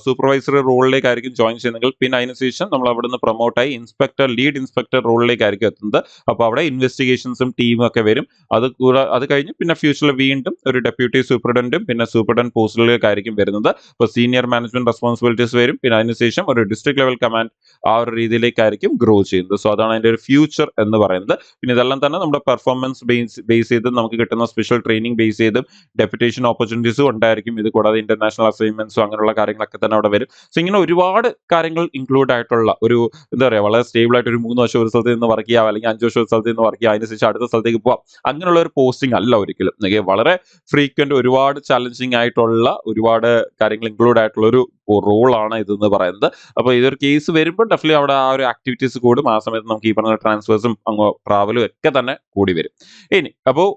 S1: supervisory റോളിലേക്കായിരിക്കും ജോയിൻ ചെയ്യുന്നെങ്കിൽ പിന്നെ അതിനുശേഷം നമ്മൾ അവിടെ നിന്ന് പ്രൊമോട്ടായി ഇൻസ്പെക്ടർ ലീഡ് ഇൻസ്പെക്ടർ റോളിലേക്കായിരിക്കും എത്തുന്നത്. അപ്പോൾ അവിടെ ഇൻവെസ്റ്റിഗേഷൻസും ടീമും ഒക്കെ വരും. അത് കഴിഞ്ഞ് പിന്നെ ഫ്യൂച്ചറിൽ വീണ്ടും ഒരു ഡെപ്യൂട്ടി സൂപ്രണ്ടന്റും പിന്നെ സൂപ്രണ്ടന്റ് പോസ്റ്റിലേക്കായിരിക്കും വരുന്നത്. അപ്പോൾ സീനിയർ മാനേജ്മെന്റ് റെസ്പോൺസിബിലിറ്റീസ് വരും. പിന്നെ അതിനുശേഷം ഒരു ഡിസ്ട്രിക്ട് ലെവൽ കമാൻഡ് ആ ഒരു രീതിയിലേക്കായിരിക്കും ഗ്രോ ചെയ്യുന്നത്. സോ അതാണ് അതിന്റെ ഒരു ഫ്യൂച്ചർ എന്ന് പറയുന്നത്. പിന്നെ ഇതെല്ലാം തന്നെ നമ്മുടെ പെർഫോമൻസ് ബേസ് ചെയ്ത് നമുക്ക് കിട്ടുന്ന സ്പെഷ്യൽ ട്രെയിനിങ് ബേസ് ചെയ്തും ഡെപ്യൂട്ടേഷൻ ഓപ്പർച്യൂണിറ്റീസും ഉണ്ടായിരിക്കും. ഇത് കൂടാതെ ഇന്റർനാഷണൽ അസൈൻമെന്റ്സും അങ്ങനെയുള്ള കാര്യങ്ങളൊക്കെ തന്നെ അവിടെ വരും. സോ ഇങ്ങനെ ഒരുപാട് കാര്യങ്ങൾ ഇൻക്ലൂഡ് ആയിട്ടുള്ള ഒരു എന്താ പറയുക, വളരെ സ്റ്റേബിൾ ആയിട്ട് ഒരു 3 വർഷം ഒരു സ്ഥലത്ത് നിന്ന് വർക്ക് ചെയ്യാം, അല്ലെങ്കിൽ 5 വർഷം ഒരു സ്ഥലത്ത് നിന്ന് വർക്ക് ചെയ്യാം, അതിനുശേഷം അടുത്ത സ്ഥലത്തേക്ക് പോവാം, അങ്ങനെയുള്ള ഒരു പോസ്റ്റിംഗ് അല്ല ഒരിക്കലും. വളരെ ഫ്രീക്വന്റ്, ഒരുപാട് ചാലഞ്ചിങ് ആയിട്ടുള്ള ഒരുപാട് കാര്യങ്ങൾ ഇൻക്ലൂഡ് ആയിട്ടുള്ള ഒരു റോളാണ് ഇതെന്ന് പറയുന്നത്. അപ്പോൾ ഇതൊരു കേസ് വരുമ്പോൾ ഡെഫിനറ്റ്ലി അവിടെ ആ ഒരു ആക്ടിവിറ്റീസ് കൂടും. ആ സമയത്ത് നമുക്ക് ഈ പറഞ്ഞ ട്രാൻസ്ഫേഴ്സും അങ്ങ് ട്രാവലും ഒക്കെ തന്നെ കൂടി വരും. ഇനി അപ്പോൾ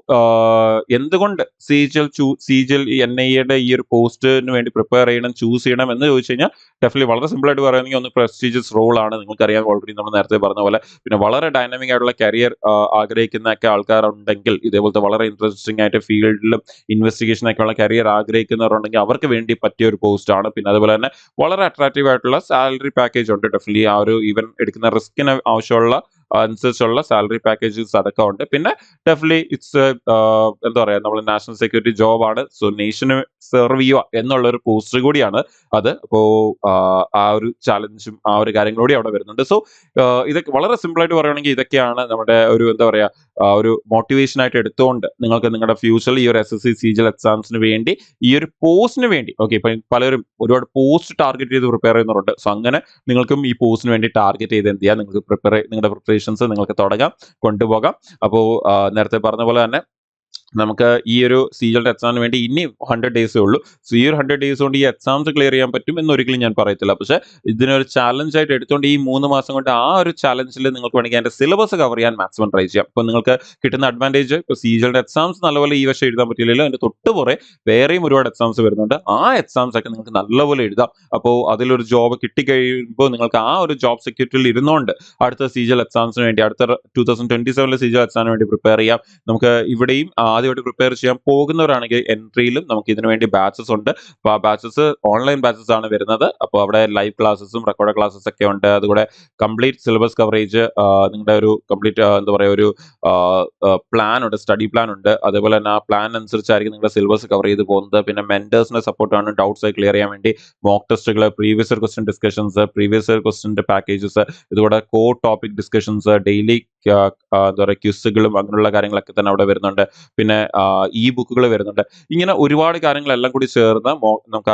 S1: എന്തുകൊണ്ട് CGL NIA ഈ ഒരു പോസ്റ്റിന് വേണ്ടി പ്രിപ്പയർ ചെയ്യണം, ചൂസ് ചെയ്യണം എന്ന് ചോദിച്ചു കഴിഞ്ഞാൽ ഡെഫിനറ്റ്ലി വളരെ സിമ്പിൾ ആയിട്ട് പറയുകയാണെങ്കിൽ ഒന്ന് പ്രസ്റ്റീജിയസ് റോളാണ്. നിങ്ങൾക്കറിയാം, ഓൾറെഡി നമ്മൾ നേരത്തെ പറഞ്ഞ പോലെ. പിന്നെ വളരെ ഡൈനാമിക് ആയിട്ടുള്ള കരിയർ ആഗ്രഹിക്കുന്ന ഒക്കെ ആൾക്കാരുണ്ടെങ്കിൽ, ഇതേപോലത്തെ വളരെ ഇൻട്രസ്റ്റിംഗ് ആയിട്ട് ഫീൽഡിലും ഇൻവെസ്റ്റിഗേഷൻ ഒക്കെ ഉള്ള കരിയർ ആഗ്രഹിക്കുന്നവരുണ്ടെങ്കിൽ അവർക്ക് വേണ്ടി പറ്റിയ ഒരു പോസ്റ്റ് ആണ്. പിന്നെ അതുപോലെ തന്നെ വളരെ അട്രാക്റ്റീവ് ആയിട്ടുള്ള സാലറി പാക്കേജ് ഉണ്ട്. ഡെഫിനറ്റ്ലി ആ ഒരു ഈവൻ എടുക്കുന്ന റിസ്കിന് ആവശ്യമുള്ള അനുസരിച്ചുള്ള സാലറി പാക്കേജസ് അടക്കം ഉണ്ട്. പിന്നെ ഡെഫിനറ്റ്ലി ഇറ്റ്സ് എന്താ പറയുക, നമ്മൾ നാഷണൽ സെക്യൂരിറ്റി ജോബാണ്. സോ നേഷന് സെർവ് ചെയ്യുക എന്നുള്ള ഒരു പോസ്റ്റ് കൂടിയാണ് അത്. അപ്പോൾ ആ ഒരു ചാലഞ്ചും ആ ഒരു കാര്യങ്ങളും കൂടി അവിടെ വരുന്നുണ്ട്. സോ ഇതൊക്കെ വളരെ സിമ്പിൾ ആയിട്ട് പറയുകയാണെങ്കിൽ ഇതൊക്കെയാണ് നമ്മുടെ ഒരു എന്താ പറയുക, ഒരു മോട്ടിവേഷൻ ആയിട്ട് എടുത്തുകൊണ്ട് നിങ്ങൾക്ക് നിങ്ങളുടെ ഫ്യൂച്ചറിൽ ഈ ഒരു SSC CGL എക്സാംസിന് വേണ്ടി, ഈ ഒരു പോസ്റ്റിന് വേണ്ടി, ഓക്കെ, ഇപ്പൊ പലരും ഒരുപാട് പോസ്റ്റ് ടാർഗറ്റ് ചെയ്ത് പ്രിപ്പയർ ചെയ്യുന്നവരുണ്ട്. സോ അങ്ങനെ നിങ്ങൾക്കും ഈ പോസ്റ്റിന് വേണ്ടി ടാർഗറ്റ് ചെയ്ത് എന്ത് ചെയ്യാം, നിങ്ങൾക്ക് നിങ്ങളുടെ പ്രിപ്പറേഷൻസ് നിങ്ങൾക്ക് തുടങ്ങാം, കൊണ്ടുപോകാം. അപ്പോൾ നേരത്തെ പറഞ്ഞ പോലെ തന്നെ നമുക്ക് ഈ ഒരു CGL എക്സാമിന് വേണ്ടി ഇനി 100 ഡേയ്സേ ഉള്ളൂ. സോ ഈ ഒരു 100 ഡേയ്സ് കൊണ്ട് ഈ എക്സാംസ് ക്ലിയർ ചെയ്യാൻ പറ്റും എന്നൊരിക്കലും ഞാൻ പറയത്തില്ല. പക്ഷേ ഇതിനൊരു ചാലഞ്ച് ആയിട്ട് എടുത്തുകൊണ്ട് ഈ 3 മാസം കൊണ്ട് ആ ഒരു ചാലഞ്ചിൽ നിങ്ങൾക്ക് വേണമെങ്കിൽ അതിന്റെ സിലബസ് കവർ ചെയ്യാൻ മാക്സിമം ട്രൈ ചെയ്യാം. അപ്പോൾ നിങ്ങൾക്ക് കിട്ടുന്ന അഡ്വാൻറ്റേജ്, ഇപ്പോൾ CGL എക്സാംസ് നല്ലപോലെ ഈ വർഷം എഴുതാൻ പറ്റില്ലല്ലോ, അതിന്റെ തൊട്ടുപുറേ വേറെയും ഒരുപാട് എക്സാംസ് വരുന്നുണ്ട്. ആ എക്സാംസ് ഒക്കെ നിങ്ങൾക്ക് നല്ലപോലെ എഴുതാം. അപ്പോൾ അതിലൊരു ജോബ് കിട്ടിക്കഴിയുമ്പോൾ നിങ്ങൾക്ക് ആ ഒരു ജോബ് സെക്യൂരിറ്റിയിൽ ഇരുന്നുകൊണ്ട് അടുത്ത CGL എക്സാംസിന് വേണ്ടി, അടുത്ത 2027 CGL എക്സാമിന് വേണ്ടി പ്രിപ്പയർ ചെയ്യാം. നമുക്ക് ഇവിടെയും ആദ്യമായിട്ട് പ്രിപ്പയർ ചെയ്യാൻ പോകുന്നവരാണെങ്കിൽ എൻട്രിയിലും നമുക്ക് ഇതിനു വേണ്ടി ബാച്ചസ് ഉണ്ട്. അപ്പോൾ ആ ബാച്ചസ് ഓൺലൈൻ ബാച്ചസ് ആണ് വരുന്നത്. അപ്പോൾ അവിടെ ലൈവ് ക്ലാസ്സസും റെക്കോർഡ് ക്ലാസ്സസ് ഒക്കെ ഉണ്ട്. അതുകൂടെ കംപ്ലീറ്റ് സിലബസ് കവറേജ്, നിങ്ങളുടെ ഒരു കംപ്ലീറ്റ് എന്താ പറയുക, ഒരു പ്ലാൻ ഉണ്ട്, സ്റ്റഡി പ്ലാൻ ഉണ്ട്. അതേപോലെ തന്നെ ആ പ്ലാൻ അനുസരിച്ചായിരിക്കും നിങ്ങളുടെ സിലബസ് കവർ ചെയ്ത് പോകുന്നത്. പിന്നെ മെന്റേഴ്സിന്റെ സപ്പോർട്ടാണ് ഡൗട്ട്സ് ക്ലിയർ ചെയ്യാൻ വേണ്ടി. മോക്ക് ടെസ്റ്റുകൾ, previous year question discussions, previous year ക്വസ്റ്റ്യൻ്റെ പാക്കേജസ്, ഇതുകൂടെ കോർ ടോപ്പിക് ഡിസ്കഷൻസ്, ഡെയിലി എന്താ പറയുക ക്വിസുകളും അങ്ങനെയുള്ള കാര്യങ്ങളൊക്കെ തന്നെ അവിടെ വരുന്നുണ്ട്. പിന്നെ ഇ ബുക്കുകൾ വരുന്നുണ്ട്. ഇങ്ങനെ ഒരുപാട് കാര്യങ്ങളെല്ലാം കൂടി ചേർന്ന് നമുക്ക്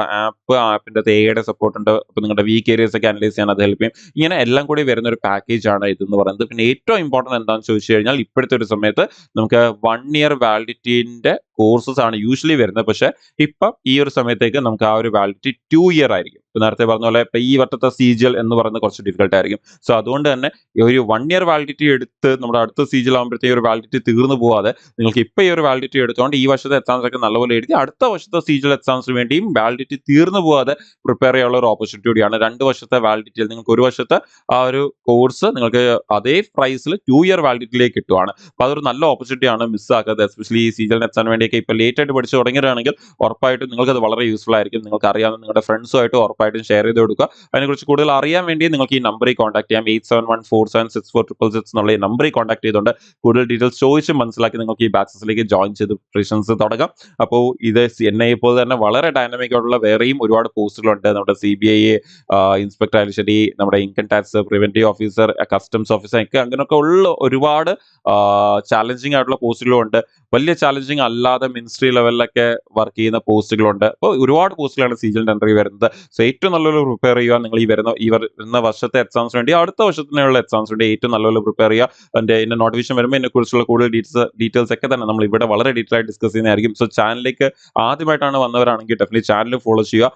S1: ആപ്പിന്റെ AI സപ്പോർട്ട് ഉണ്ട്. അപ്പോൾ നിങ്ങളുടെ വീക്ക് ഏരിയസ് ഒക്കെ അനലൈസ് ചെയ്യാൻ അത് ഹെൽപ്പ് ചെയ്യും. ഇങ്ങനെ എല്ലാം കൂടി വരുന്ന ഒരു പാക്കേജ് ആണ് ഇതെന്ന് പറയുന്നത്. പിന്നെ ഏറ്റവും ഇമ്പോർട്ടൻറ്റ് എന്താണെന്ന് ചോദിച്ചു കഴിഞ്ഞാൽ, ഇപ്പോഴത്തെ ഒരു സമയത്ത് നമുക്ക് 1 ഇയർ വാലിഡിറ്റിന്റെ കോഴ്സസ് ആണ് യൂഷ്വലി വരുന്നത്. പക്ഷേ ഇപ്പം ഈ ഒരു സമയത്തേക്ക് നമുക്ക് ആ ഒരു വാലിഡിറ്റി 2 ഇയർ ആയിരിക്കും. നേരത്തെ പറഞ്ഞ പോലെ ഇപ്പം ഈ വട്ടത്തെ CGL എന്ന് പറയുന്നത് കുറച്ച് ഡിഫിക്കൽട്ട് ആയിരിക്കും. സോ അതുകൊണ്ട് തന്നെ ഒരു 1 ഇയർ വാലിഡിറ്റി എടുത്ത് നമ്മുടെ അടുത്ത CGL ആകുമ്പോഴത്തേക്ക് ഒരു വാലിഡിറ്റി തീർന്നു പോവാതെ നിങ്ങൾക്ക് ഇപ്പം ഈ ഒരു വാലിഡിറ്റി എടുത്തുകൊണ്ട് ഈ വർഷത്തെ എക്സാംസ് ഒക്കെ നല്ലപോലെ എഴുതി അടുത്ത വർഷത്തെ CGL എക്സാംസിന് വേണ്ടിയും വാലിഡിറ്റി തീർന്നു പോവാതെ പ്രിപ്പയർ ചെയ്യാനുള്ള ഒരു ഓപ്പർച്യൂണിറ്റി കൂടിയാണ്. 2 വർഷത്തെ വാലിഡിറ്റിയിൽ നിങ്ങൾക്ക് 1 വർഷത്തെ ആ ഒരു കോഴ്സ് നിങ്ങൾക്ക് അതേ പ്രൈസിൽ 2 ഇയർ വാലിഡിറ്റിയിലേക്ക് കിട്ടുവാണ്. അപ്പോൾ അതൊരു നല്ല ഓപ്പർച്യൂണിറ്റി ആണ്, മിസ്സാക്കാതെ. എസ്പെഷ്യലി ഈ CGL എക്സാമിന് വേണ്ടിയൊക്കെ ഇപ്പോൾ ലേറ്റ് ആയിട്ട് പഠിച്ചു തുടങ്ങിയതാണെങ്കിൽ ഉറപ്പായിട്ടും നിങ്ങൾക്കത് വളരെ യൂസ്ഫുൾ ആയിരിക്കും. നിങ്ങൾക്ക് അറിയാവുന്ന നിങ്ങളുടെ ഫ്രണ്ട്സുമായിട്ട് ഉറപ്പായിട്ടും ഷെയർ ചെയ്ത് കൊടുക്കുക. അതിനെക്കുറിച്ച് കൂടുതൽ അറിയാൻ വേണ്ടി നിങ്ങൾക്ക് ഈ നമ്പറിൽ കോൺടാക്ട് ചെയ്യാം. 8714764646 എന്നുള്ള ഈ നമ്പറിൽ കോൺടാക്ട് ചെയ്തുകൊണ്ട് കൂടുതൽ ഡീറ്റെയിൽസ് ചോദിച്ച് മനസ്സിലാക്കി നിങ്ങൾക്ക് ഈ ബാച്ചസിലേക്ക് ജോയിൻ ചെയ്ത് പ്രിപ്പറേഷൻസ് തുടങ്ങാം. അപ്പോൾ ഇത് NIA പോലെ തന്നെ വളരെ ഡൈനാമിക് ആയിട്ടുള്ള വേറെയും ഒരുപാട് പോസ്റ്റുകളുണ്ട്. നമ്മുടെ CBI ഇൻസ്പെക്ടർ ആയാലും ശരി, നമ്മുടെ income tax preventive officer, customs officer ഒക്കെ അങ്ങനെയൊക്കെ ഉള്ള ഒരുപാട് ചാലഞ്ചിങ് ആയിട്ടുള്ള പോസ്റ്റുകളുണ്ട്. വലിയ ചാലഞ്ചിങ് അല്ലാതെ മിനിസ്ട്രി ലെവലിലൊക്കെ വർക്ക് ചെയ്യുന്ന പോസ്റ്റുകളുണ്ട്. അപ്പോൾ ഒരുപാട് പോസ്റ്റുകളാണ് CGL എൻട്രി വരുന്നത്. സോ ഏറ്റവും നല്ലപോലെ പ്രിപ്പയർ ചെയ്യുക. നിങ്ങൾ ഈ വരുന്ന വർഷത്തെ എക്സാംസിന് വേണ്ടി, അടുത്ത വർഷത്തിനുള്ള എക്സാംസിന് വേണ്ടി ഏറ്റവും നല്ലപോലെ പ്രിപ്പയർ ചെയ്യുക. അതിന്റെ നോട്ടിഫിക്കേഷൻ വരുമ്പോൾ ഇതിനെക്കുറിച്ചുള്ള കൂടുതൽ ഡീറ്റെയിൽസ് ഒക്കെ തന്നെ നമ്മൾ ഇവിടെ വളരെ ഡീറ്റെയിൽ ആയിട്ട് ഡിസ്കസ് ചെയ്യുന്നതായിരിക്കും. സോ ചാനലിലേക്ക് ആദ്യമായിട്ടാണ് വന്നവരാണെങ്കിൽ ഡെഫിനറ്റ്ലി ചാനൽ ഫോളോ ചെയ്യുക.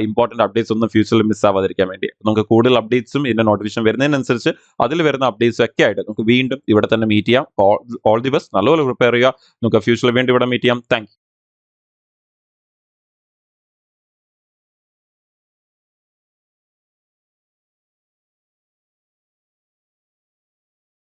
S1: ഇമ്പോർട്ടന്റ് അപ്ഡേറ്റ്സ് ഒന്നും ഫ്യൂച്ചറിൽ മിസ് ആവാതിരിക്കാൻ വേണ്ടി. നമുക്ക് കൂടുതൽ അപ്ഡേറ്റ്സും ഇതിന്റെ നോട്ടിഫിക്കേഷൻ വരുന്നതിനനുസരിച്ച് അതിൽ വരുന്ന അപ്ഡേറ്റ്സ് ഒക്കെ ആയിട്ട് നമുക്ക് വീണ്ടും ഇവിടെ തന്നെ മീറ്റ് ചെയ്യാം. All the best. നല്ലപോലെ പ്രിപ്പയർ ചെയ്യുക. നമുക്ക് ഫ്യൂച്ചറിൽ വേണ്ടി ഇവിടെ മീറ്റ് ചെയ്യാം. Thank you.